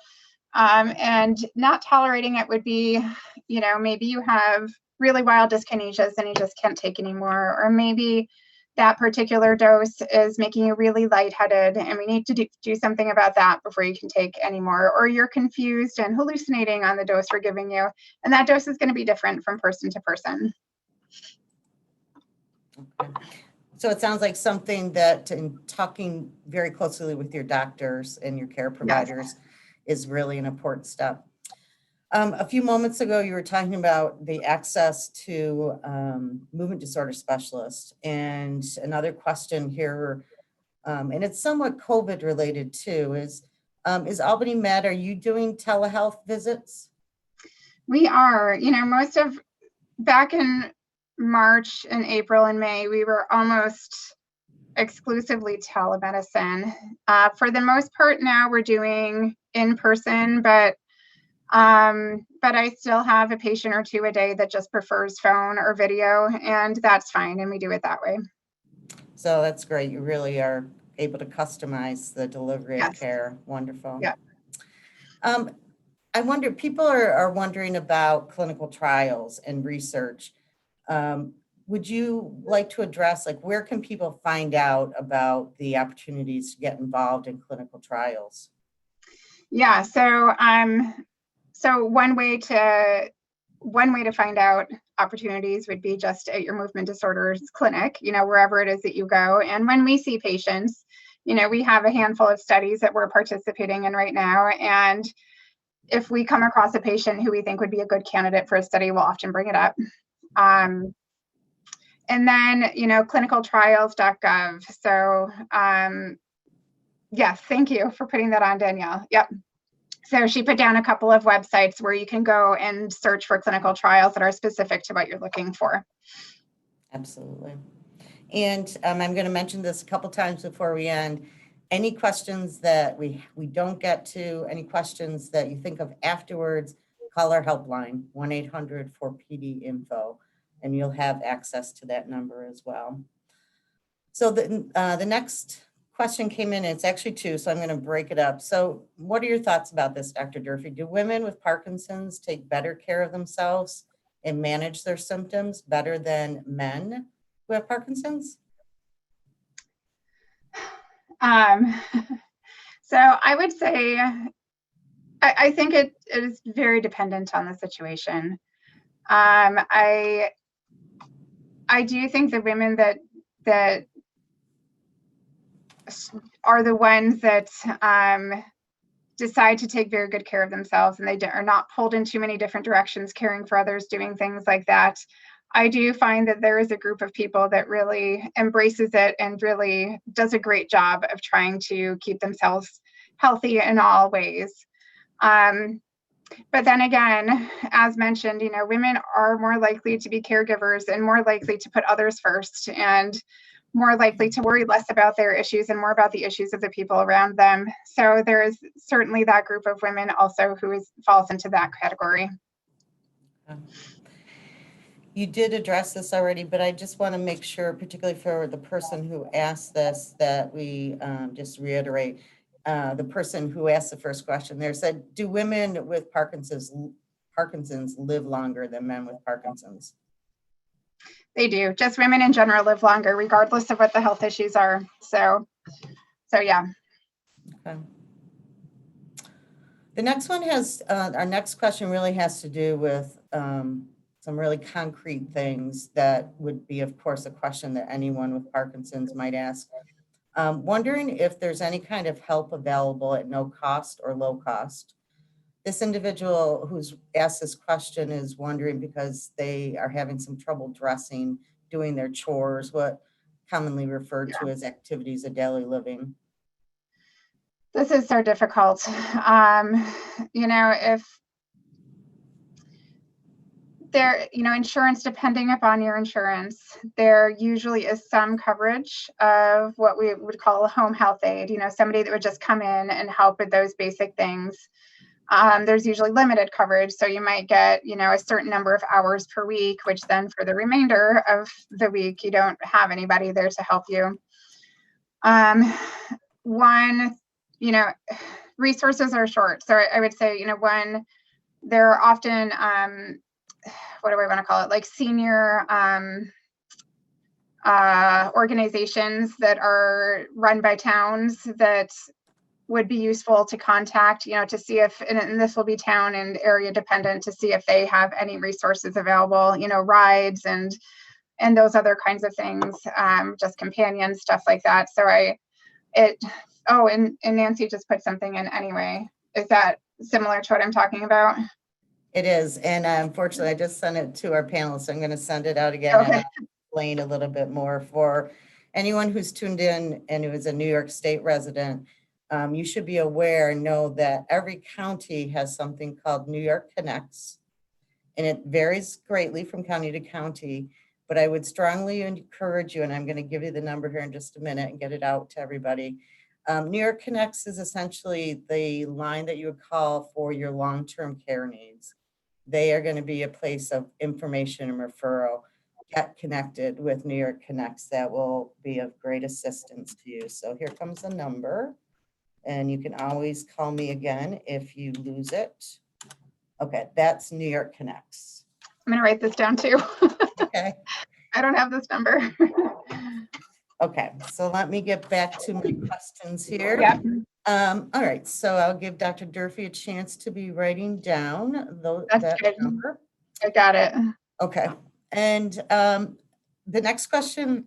and not tolerating it would be, you know, maybe you have really wild dyskinesias and you just can't take anymore, or maybe that particular dose is making you really lightheaded and we need to do something about that before you can take any more, or you're confused and hallucinating on the dose we're giving you, and that dose is going to be different from person to person. Okay. So it sounds like something that, in talking very closely with your doctors and your care providers, is really an important step. A few moments ago, you were talking about the access to movement disorder specialists. And another question here, and it's somewhat COVID related too, is Albany Med, are you doing telehealth visits? We are, you know, most of, back in March and April and May, we were almost exclusively telemedicine. For the most part now we're doing in person, but I still have a patient or two a day that just prefers phone or video, and that's fine, and we do it that way. So that's great. You really are able to customize the delivery of care. Wonderful. Yeah. I wonder, people are wondering about clinical trials and research. Would you like to address, like, where can people find out about the opportunities to get involved in clinical trials? Yeah, so one way to find out opportunities would be just at your movement disorders clinic, you know, wherever it is that you go. And when we see patients, you know, we have a handful of studies that we're participating in right now. And if we come across a patient who we think would be a good candidate for a study, we'll often bring it up. And then, you know, clinicaltrials.gov. So yes, thank you for putting that on, Danielle. Yep. So she put down a couple of websites where you can go and search for clinical trials that are specific to what you're looking for. Absolutely. And I'm going to mention this a couple times before we end. Any questions that we don't get to, any questions that you think of afterwards, call our helpline, 1-800-4PD-INFO, and you'll have access to that number as well. So the next question came in, and it's actually two, so I'm going to break it up. So what are your thoughts about this, Dr. Durfee? Do women with Parkinson's take better care of themselves and manage their symptoms better than men who have Parkinson's? So I would say, I think it is very dependent on the situation. I do think the women that are the ones that decide to take very good care of themselves, and they are not pulled in too many different directions, caring for others, doing things like that. I do find that there is a group of people that really embraces it and really does a great job of trying to keep themselves healthy in all ways. But then again, as mentioned, women are more likely to be caregivers and more likely to put others first and more likely to worry less about their issues and more about the issues of the people around them. So there is certainly that group of women also who falls into that category. You did address this already, but I just want to make sure, particularly for the person who asked this, that we just reiterate. The person who asked the first question there said, do women with Parkinson's live longer than men with Parkinson's? They do. Just women in general live longer, regardless of what the health issues are. So yeah. Okay. The next one has, our next question really has to do with some really concrete things that would be, of course, a question that anyone with Parkinson's might ask. Wondering if there's any kind of help available at no cost or low cost. This individual who's asked this question is wondering because they are having some trouble dressing, doing their chores, what commonly referred to as activities of daily living. This is so difficult. If there, insurance, depending upon your insurance, there usually is some coverage of what we would call a home health aide, somebody that would just come in and help with those basic things. There's usually limited coverage. So you might get, a certain number of hours per week, which then for the remainder of the week, you don't have anybody there to help you. Resources are short. So I would say, one, there are often, what do I want to call it? Like senior organizations that are run by towns that would be useful to contact, to see if, and this will be town and area dependent, to see if they have any resources available, rides and those other kinds of things, just companions, stuff like that. So and Nancy just put something in anyway. Is that similar to what I'm talking about? It is, and unfortunately, I just sent it to our panelists. I'm going to send it out again and explain a little bit more for anyone who's tuned in and who is a New York State resident. You should be aware and know that every county has something called New York Connects, and it varies greatly from county to county. But I would strongly encourage you, and I'm going to give you the number here in just a minute and get it out to everybody. New York Connects is essentially the line that you would call for your long-term care needs. They are going to be a place of information and referral. Get connected with New York Connects. That will be of great assistance to you. So here comes the number, and you can always call me again if you lose it. Okay, that's New York Connects. I'm going to write this down too. Okay. I don't have this number. Okay, so let me get back to my questions here. Yeah. All right, so I'll give Dr. Durfy a chance to be writing down that good. number. I got it. Okay, and the next question,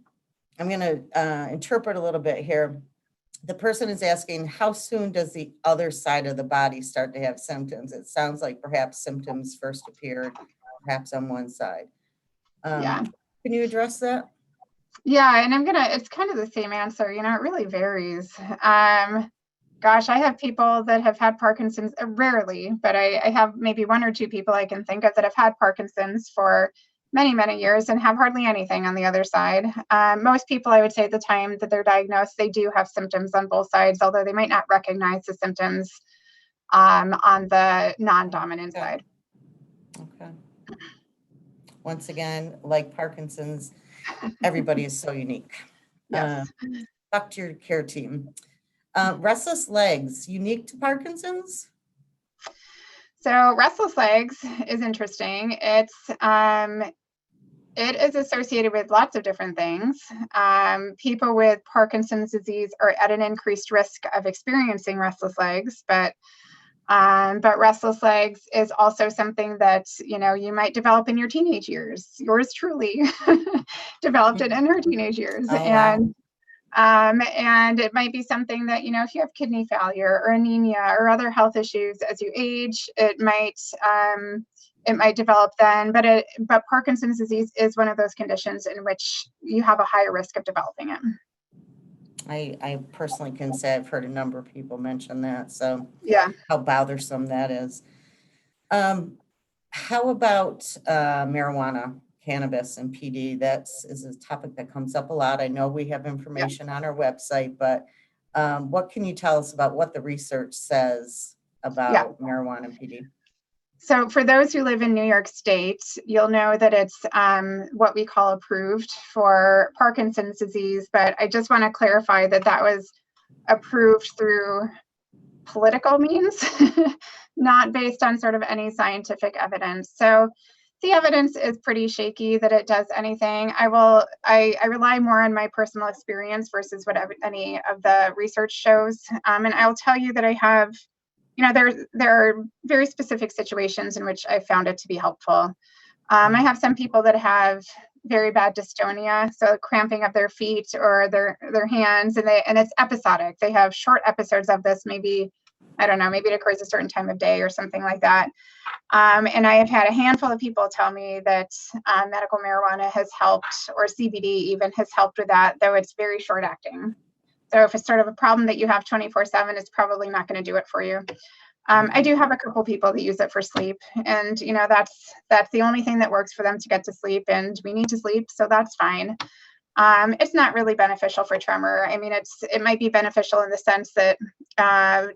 I'm going to interpret a little bit here. The person is asking, how soon does the other side of the body start to have symptoms? It sounds like perhaps symptoms first appeared perhaps on one side. Yeah. Can you address that? Yeah, and it's kind of the same answer, it really varies. Gosh, I have people that have had Parkinson's, rarely, but I have maybe one or two people I can think of that have had Parkinson's for many, many years and have hardly anything on the other side. Most people, I would say at the time that they're diagnosed, they do have symptoms on both sides, although they might not recognize the symptoms on the non-dominant side. Okay. Once again, like Parkinson's, everybody is so unique. Yes. Talk to your care team. Restless legs, unique to Parkinson's? So restless legs is interesting. It is associated with lots of different things. People with Parkinson's disease are at an increased risk of experiencing restless legs, but restless legs is also something that, you might develop in your teenage years. Yours truly developed it in her teenage years. Oh, wow. And it might be something that, if you have kidney failure or anemia or other health issues as you age, it might develop then. But Parkinson's disease is one of those conditions in which you have a higher risk of developing it. I personally can say I've heard a number of people mention that, so Yeah. how bothersome that is. How about marijuana, cannabis, and PD? Is a topic that comes up a lot. I know we have information on our website, but what can you tell us about what the research says about marijuana and PD? So for those who live in New York State, you'll know that it's what we call approved for Parkinson's disease, but I just want to clarify that that was approved through political means, not based on sort of any scientific evidence. So the evidence is pretty shaky that it does anything. I rely more on my personal experience versus what any of the research shows. And I'll tell you that I have, there are very specific situations in which I found it to be helpful. I have some people that have very bad dystonia, so cramping of their feet or their hands, and it's episodic. They have short episodes of this, maybe, I don't know, maybe it occurs a certain time of day or something like that. And I have had a handful of people tell me that medical marijuana has helped, or CBD even has helped with that, though it's very short acting. So if it's sort of a problem that you have 24/7, it's probably not going to do it for you. I do have a couple people that use it for sleep, and that's the only thing that works for them to get to sleep, and we need to sleep, so that's fine. It's not really beneficial for tremor. I mean, it might be beneficial in the sense that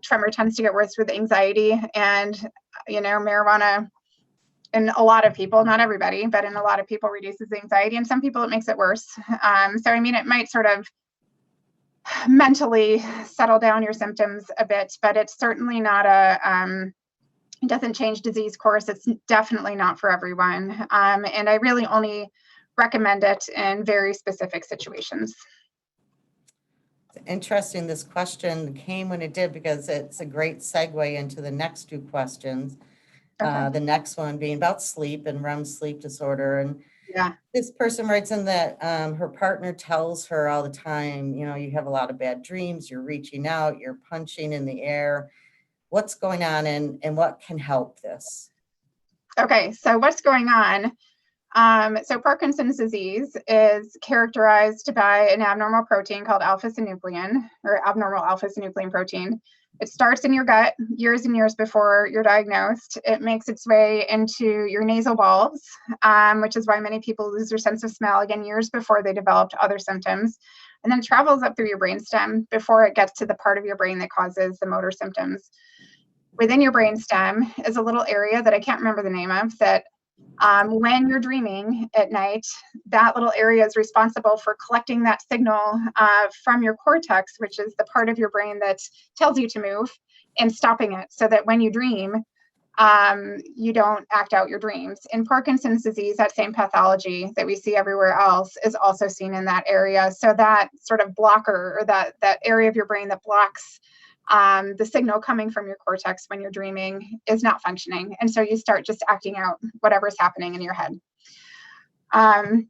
tremor tends to get worse with anxiety, and marijuana in a lot of people, not everybody, but in a lot of people reduces anxiety, and some people it makes it worse. So I mean, it might sort of mentally settle down your symptoms a bit, but it's certainly not it doesn't change disease course. It's definitely not for everyone. And I really only recommend it in very specific situations. It's interesting this question came when it did, because it's a great segue into the next two questions. Okay. The next one being about sleep and REM sleep disorder. And Yeah. this person writes in that her partner tells her all the time, you have a lot of bad dreams, you're reaching out, you're punching in the air. What's going on, and what can help this? Okay, so what's going on? So Parkinson's disease is characterized by an abnormal protein called alpha-synuclein, or abnormal alpha-synuclein protein. It starts in your gut years and years before you're diagnosed. It makes its way into your nasal bulbs, which is why many people lose their sense of smell, again, years before they developed other symptoms. And then travels up through your brainstem before it gets to the part of your brain that causes the motor symptoms. Within your brainstem is a little area that I can't remember the name of, that when you're dreaming at night, that little area is responsible for collecting that signal from your cortex, which is the part of your brain that tells you to move, and stopping it so that when you dream, you don't act out your dreams. In Parkinson's disease, that same pathology that we see everywhere else is also seen in that area. So that sort of blocker, or that area of your brain that blocks the signal coming from your cortex when you're dreaming, is not functioning. And so you start just acting out whatever's happening in your head. And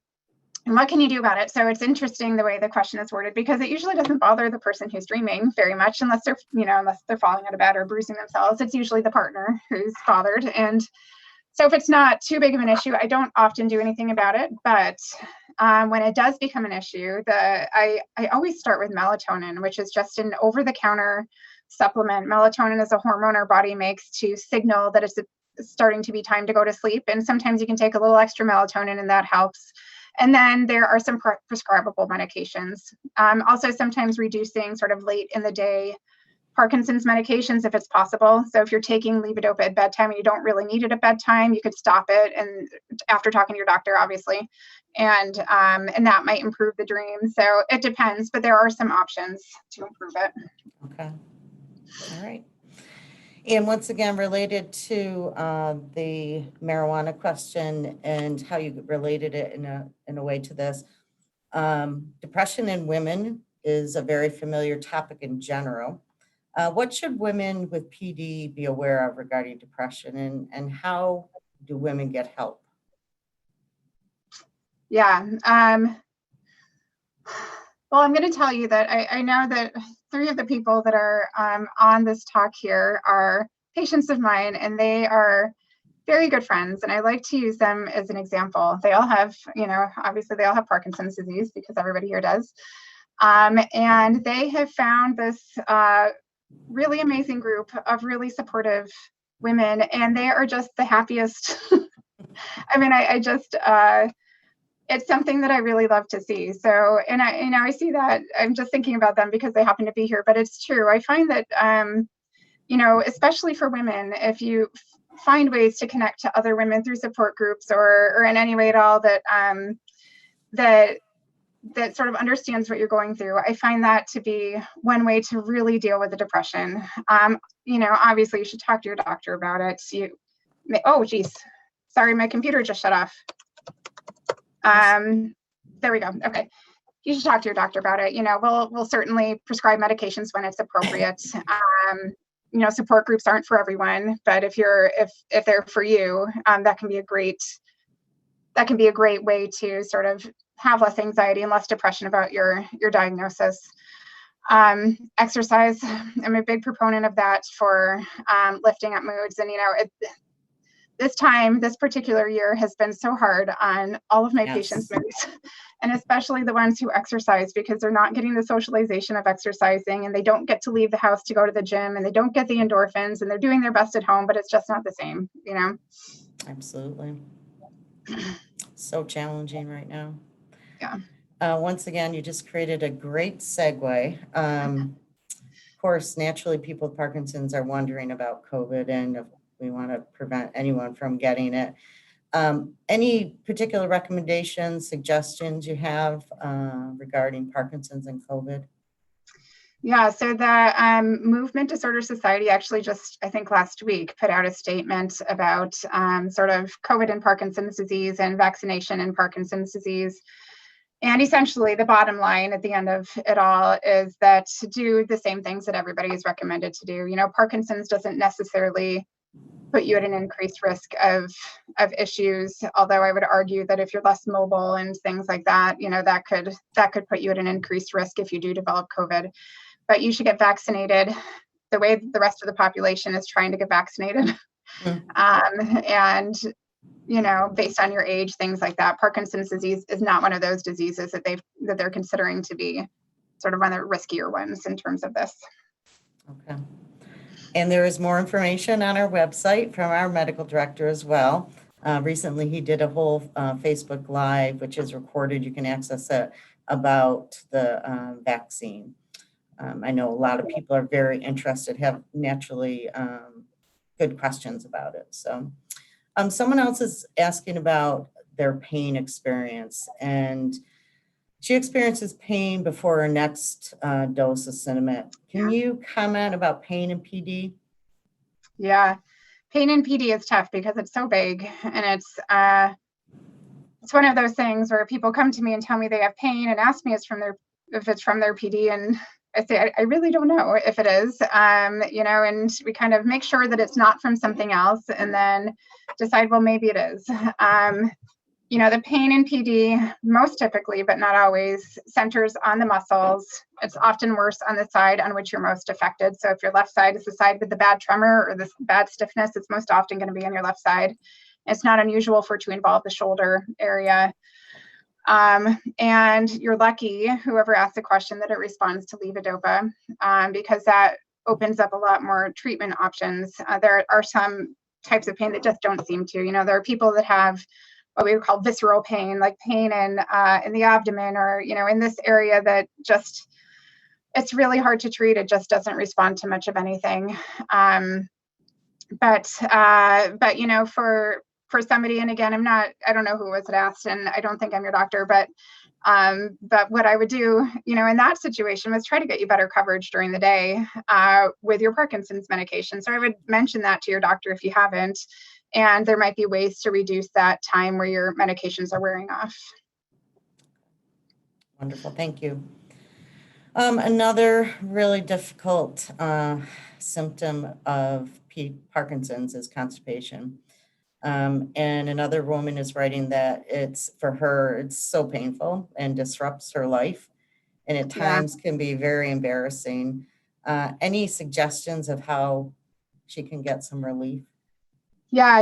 what can you do about it? So it's interesting the way the question is worded, because it usually doesn't bother the person who's dreaming very much, unless they're falling out of bed or bruising themselves. It's usually the partner who's bothered. And so if it's not too big of an issue, I don't often do anything about it. But when it does become an issue, I always start with melatonin, which is just an over-the-counter supplement. Melatonin is a hormone our body makes to signal that it's starting to be time to go to sleep. And sometimes you can take a little extra melatonin, and that helps. And then there are some prescribable medications. Also sometimes reducing sort of late in the day Parkinson's medications if it's possible. So if you're taking levodopa at bedtime and you don't really need it at bedtime, you could stop it, and after talking to your doctor, obviously, and that might improve the dream. So it depends, but there are some options to improve it. Okay. All right. And once again, related to the marijuana question and how you related it in a way to this, depression in women is a very familiar topic in general. What should women with PD be aware of regarding depression, and how do women get help? Yeah. Well, I'm going to tell you that I know that 3 of the people that are on this talk here are patients of mine, and they are very good friends, and I like to use them as an example. They all have, obviously they all have Parkinson's disease, because everybody here does. And they have found this really amazing group of really supportive women, and they are just the happiest. I mean, I just, it's something that I really love to see. So, and I see that, I'm just thinking about them because they happen to be here, but it's true. I find that, especially for women, if you find ways to connect to other women through support groups or in any way at all that, that sort of understands what you're going through, I find that to be one way to really deal with the depression. Obviously you should talk to your doctor about it. Oh, geez. Sorry, my computer just shut off. There we go. Okay. You should talk to your doctor about it. We'll certainly prescribe medications when it's appropriate. Support groups aren't for everyone, but if they're for you, that can be a great way to sort of have less anxiety and less depression about your diagnosis. Exercise, I'm a big proponent of that for lifting up moods. And this particular year has been so hard on all of my patients' moods, and especially the ones who exercise, because they're not getting the socialization of exercising, and they don't get to leave the house to go to the gym, and they don't get the endorphins, and they're doing their best at home, but it's just not the same, Absolutely. So challenging right now. Yeah. Once again, you just created a great segue. Of course, naturally, people with Parkinson's are wondering about COVID, and we want to prevent anyone from getting it. Any particular recommendations, suggestions you have regarding Parkinson's and COVID? Yeah, so the Movement Disorder Society actually just, I think last week, put out a statement about sort of COVID and Parkinson's disease and vaccination and Parkinson's disease. And essentially the bottom line at the end of it all is that to do the same things that everybody is recommended to do. Parkinson's doesn't necessarily put you at an increased risk of issues, although I would argue that if you're less mobile and things like that, that could put you at an increased risk if you do develop COVID. But you should get vaccinated the way the rest of the population is trying to get vaccinated. And based on your age, things like that. Parkinson's disease is not one of those diseases that they're considering to be sort of one of the riskier ones in terms of this. Okay. And there is more information on our website from our medical director as well. Recently, he did a whole Facebook Live, which is recorded. You can access it, about the vaccine. I know a lot of people are very interested, have naturally good questions about it. So someone else is asking about their pain experience, and she experiences pain before her next dose of Cinnamate. Can you comment about pain and PD? Yeah, pain and PD is tough because it's so vague, and it's one of those things where people come to me and tell me they have pain and ask me if it's from their PD, and I say I really don't know if it is, and we kind of make sure that it's not from something else, and then decide, well, maybe it is. The pain in PD most typically, but not always, centers on the muscles. It's often worse on the side on which you're most affected. So if your left side is the side with the bad tremor or the bad stiffness, it's most often going to be on your left side. It's not unusual for it to involve the shoulder area. And you're lucky, whoever asked the question, that it responds to levodopa, because that opens up a lot more treatment options. There are some types of pain that just don't seem to. There are people that have what we would call visceral pain, like pain in the abdomen, or in this area that just, it's really hard to treat. It just doesn't respond to much of anything. But for somebody, and again, I don't know who was asked, and I don't think I'm your doctor, but what I would do, in that situation was try to get you better coverage during the day with your Parkinson's medication. So I would mention that to your doctor if you haven't, and there might be ways to reduce that time where your medications are wearing off. Wonderful, thank you. Another really difficult symptom of Parkinson's is constipation. And another woman is writing that for her, it's so painful and disrupts her life, and at times can be very embarrassing. Any suggestions of how she can get some relief? Yeah,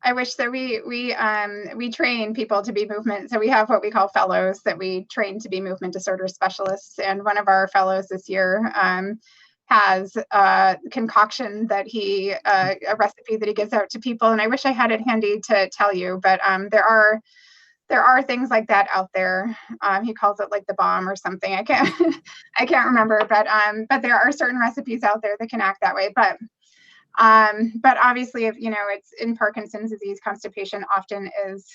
I wish that we train people to be movement. So we have what we call fellows that we train to be movement disorder specialists. And one of our fellows this year has a concoction that a recipe that he gives out to people. And I wish I had it handy to tell you, but there are things like that out there. He calls it like the bomb or something. I can't remember, but there are certain recipes out there that can act that way. But obviously, if it's in Parkinson's disease, constipation often is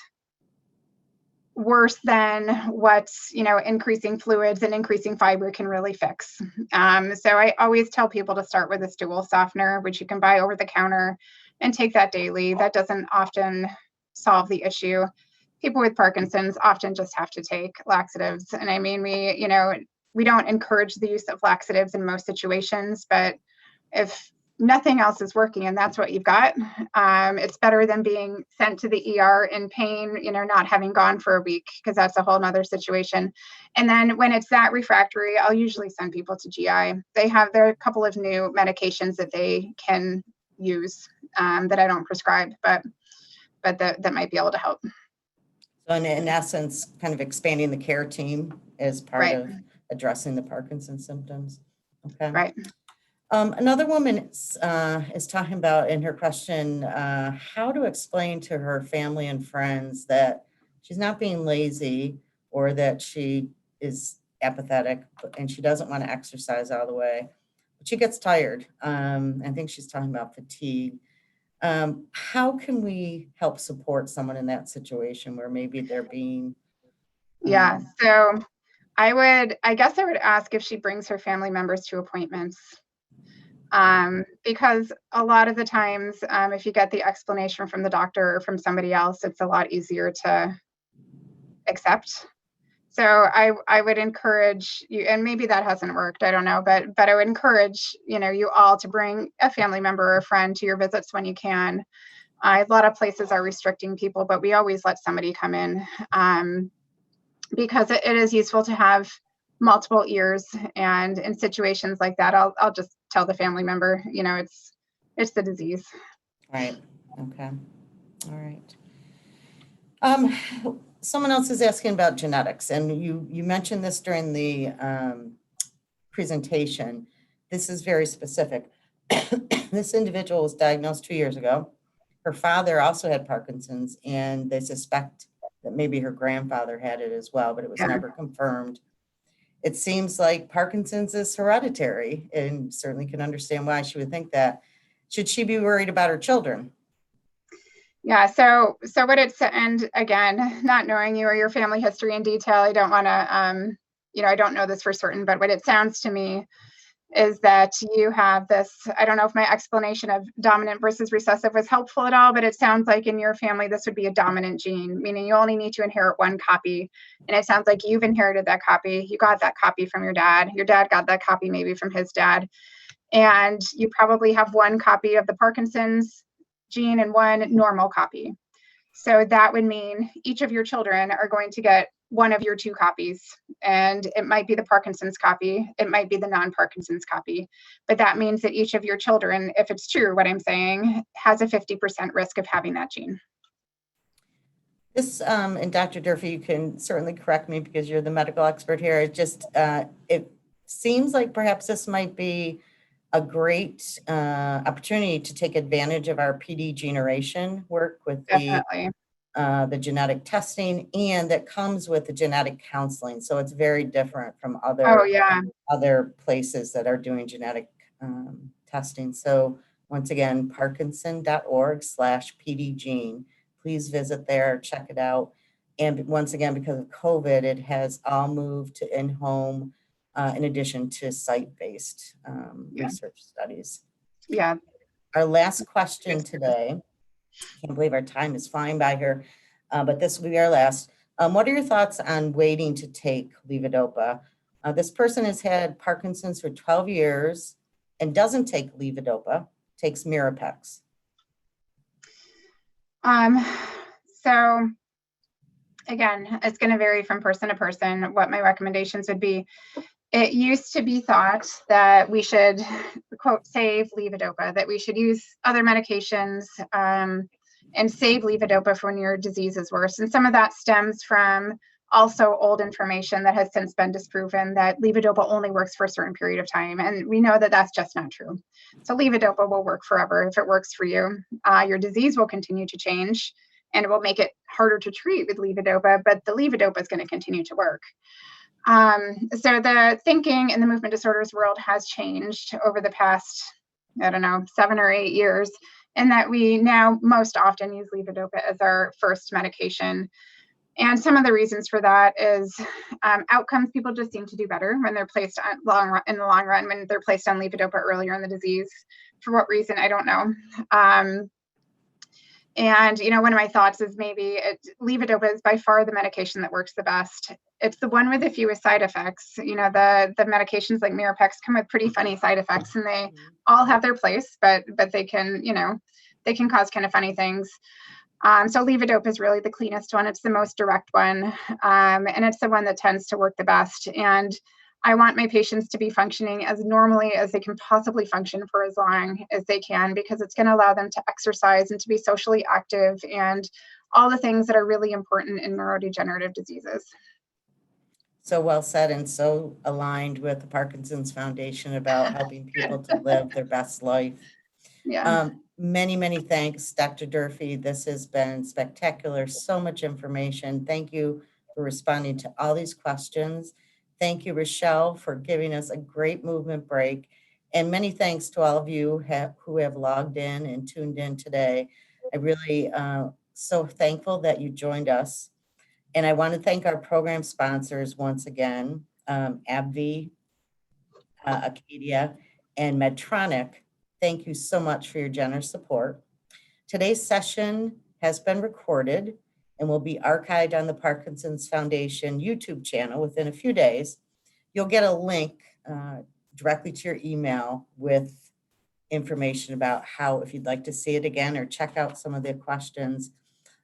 worse than what increasing fluids and increasing fiber can really fix. So I always tell people to start with a stool softener, which you can buy over the counter, and take that daily. That doesn't often solve the issue. People with Parkinson's often just have to take laxatives. And I mean, we don't encourage the use of laxatives in most situations, but if nothing else is working and that's what you've got, it's better than being sent to the ER in pain, not having gone for a week, because that's a whole nother situation. And then when it's that refractory, I'll usually send people to GI. There are a couple of new medications that they can use that I don't prescribe, but that might be able to help. So in essence, kind of expanding the care team as part of addressing the Parkinson's symptoms. Okay. Right. Another woman is talking about in her question how to explain to her family and friends that she's not being lazy or that she is apathetic and she doesn't want to exercise all the way, but she gets tired. I think she's talking about fatigue. How can we help support someone in that situation where maybe they're being so I guess I would ask if she brings her family members to appointments, because a lot of the times if you get the explanation from the doctor or from somebody else, it's a lot easier to accept. So I would encourage you, and maybe that hasn't worked, I don't know, but I would encourage you all to bring a family member or a friend to your visits when you can. A lot of places are restricting people, but we always let somebody come in because it is useful to have multiple ears. And in situations like that, I'll just tell the family member, it's the disease. Right. Okay. All right. Someone else is asking about genetics, and you mentioned this during the presentation. This is very specific. This individual was diagnosed 2 years ago. Her father also had Parkinson's, and they suspect that maybe her grandfather had it as well, but it was never confirmed. It seems like Parkinson's is hereditary, and certainly can understand why she would think that. Should she be worried about her children? Yeah, so what it's, and again, not knowing you or your family history in detail, I don't want to, I don't know this for certain, but what it sounds to me is that you have this, I don't know if my explanation of dominant versus recessive was helpful at all, but it sounds like in your family, this would be a dominant gene, meaning you only need to inherit one copy. And it sounds like you've inherited that copy. You got that copy from your dad. Your dad got that copy maybe from his dad. And you probably have one copy of the Parkinson's gene and one normal copy. So that would mean each of your children are going to get one of your two copies, and it might be the Parkinson's copy, it might be the non-Parkinson's copy, but that means that each of your children, if it's true what I'm saying, has a 50% risk of having that gene. This, and Dr. Durfee, you can certainly correct me because you're the medical expert here. It just, it seems like perhaps this might be a great opportunity to take advantage of our PD generation work with the genetic testing, and that comes with the genetic counseling. So it's very different from other places that are doing genetic testing. So once again, parkinson.org/PDgene. Please visit there, check it out. And once again, because of COVID, it has all moved to in-home in addition to site-based research studies. Yeah. Our last question today, can't believe our time is flying by here, but this will be our last. What are your thoughts on waiting to take levodopa? This person has had Parkinson's for 12 years and doesn't take levodopa, takes Mirapex. So again, it's going to vary from person to person what my recommendations would be. It used to be thought that we should, quote, save levodopa, that we should use other medications, and save levodopa for when your disease is worse. And some of that stems from also old information that has since been disproven that levodopa only works for a certain period of time. And we know that that's just not true. So levodopa will work forever if it works for you. Your disease will continue to change and it will make it harder to treat with levodopa, but the levodopa is going to continue to work. So the thinking in the movement disorders world has changed over the past, I don't know, 7 or 8 years, and that we now most often use levodopa as our first medication. And some of the reasons for that is outcomes. People just seem to do better when they're placed on in the long run, when they're placed on levodopa earlier in the disease. For what reason, I don't know. And, you know, one of my thoughts is maybe levodopa is by far the medication that works the best. It's the one with the fewest side effects. You know, the medications like Mirapex come with pretty funny side effects, and they all have their place, but they can, you know, they can cause kind of funny things. So levodopa is really the cleanest one. It's the most direct one, and it's the one that tends to work the best. And I want my patients to be functioning as normally as they can possibly function for as long as they can, because it's going to allow them to exercise and to be socially active and all the things that are really important in neurodegenerative diseases. So well said, and so aligned with the Parkinson's Foundation about helping people to live their best life. Yeah. Many, many thanks, Dr. Durfee. This has been spectacular. So much information. Thank you for responding to all these questions. Thank you, Rochelle, for giving us a great movement break. And many thanks to all of you who have logged in and tuned in today. I really so thankful that you joined us. And I want to thank our program sponsors once again, AbbVie, Acadia, and Medtronic. Thank you so much for your generous support. Today's session has been recorded and will be archived on the Parkinson's Foundation YouTube channel within a few days. You'll get a link directly to your email with information about how, if you'd like to see it again or check out some of the questions.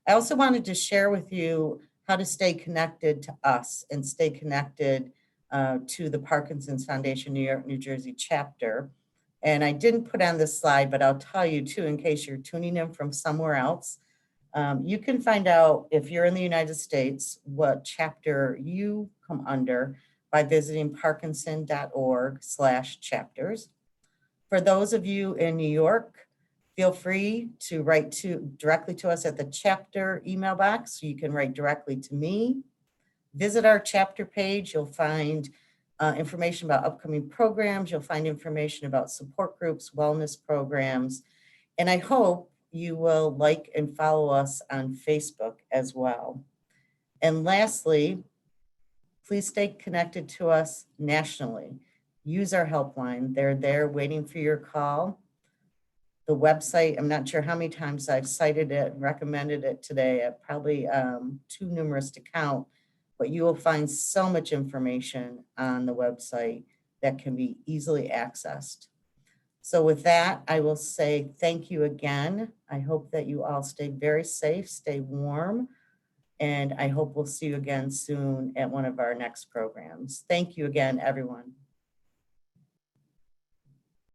I also wanted to share with you how to stay connected to us and stay connected to the Parkinson's Foundation New York, New Jersey chapter. And I didn't put on this slide, but I'll tell you too, in case you're tuning in from somewhere else, you can find out if you're in the United States, what chapter you come under by visiting parkinson.org/chapters. For those of you in New York, feel free to write directly to us at the chapter email box. So you can write directly to me. Visit our chapter page. You'll find information about upcoming programs. You'll find information about support groups, wellness programs. And I hope you will like and follow us on Facebook as well. And lastly, please stay connected to us nationally. Use our helpline. They're there waiting for your call. The website, I'm not sure how many times I've cited it and recommended it today, probably too numerous to count, but you will find so much information on the website that can be easily accessed. So with that, I will say thank you again. I hope that you all stay very safe, stay warm, and I hope we'll see you again soon at one of our next programs. Thank you again, everyone.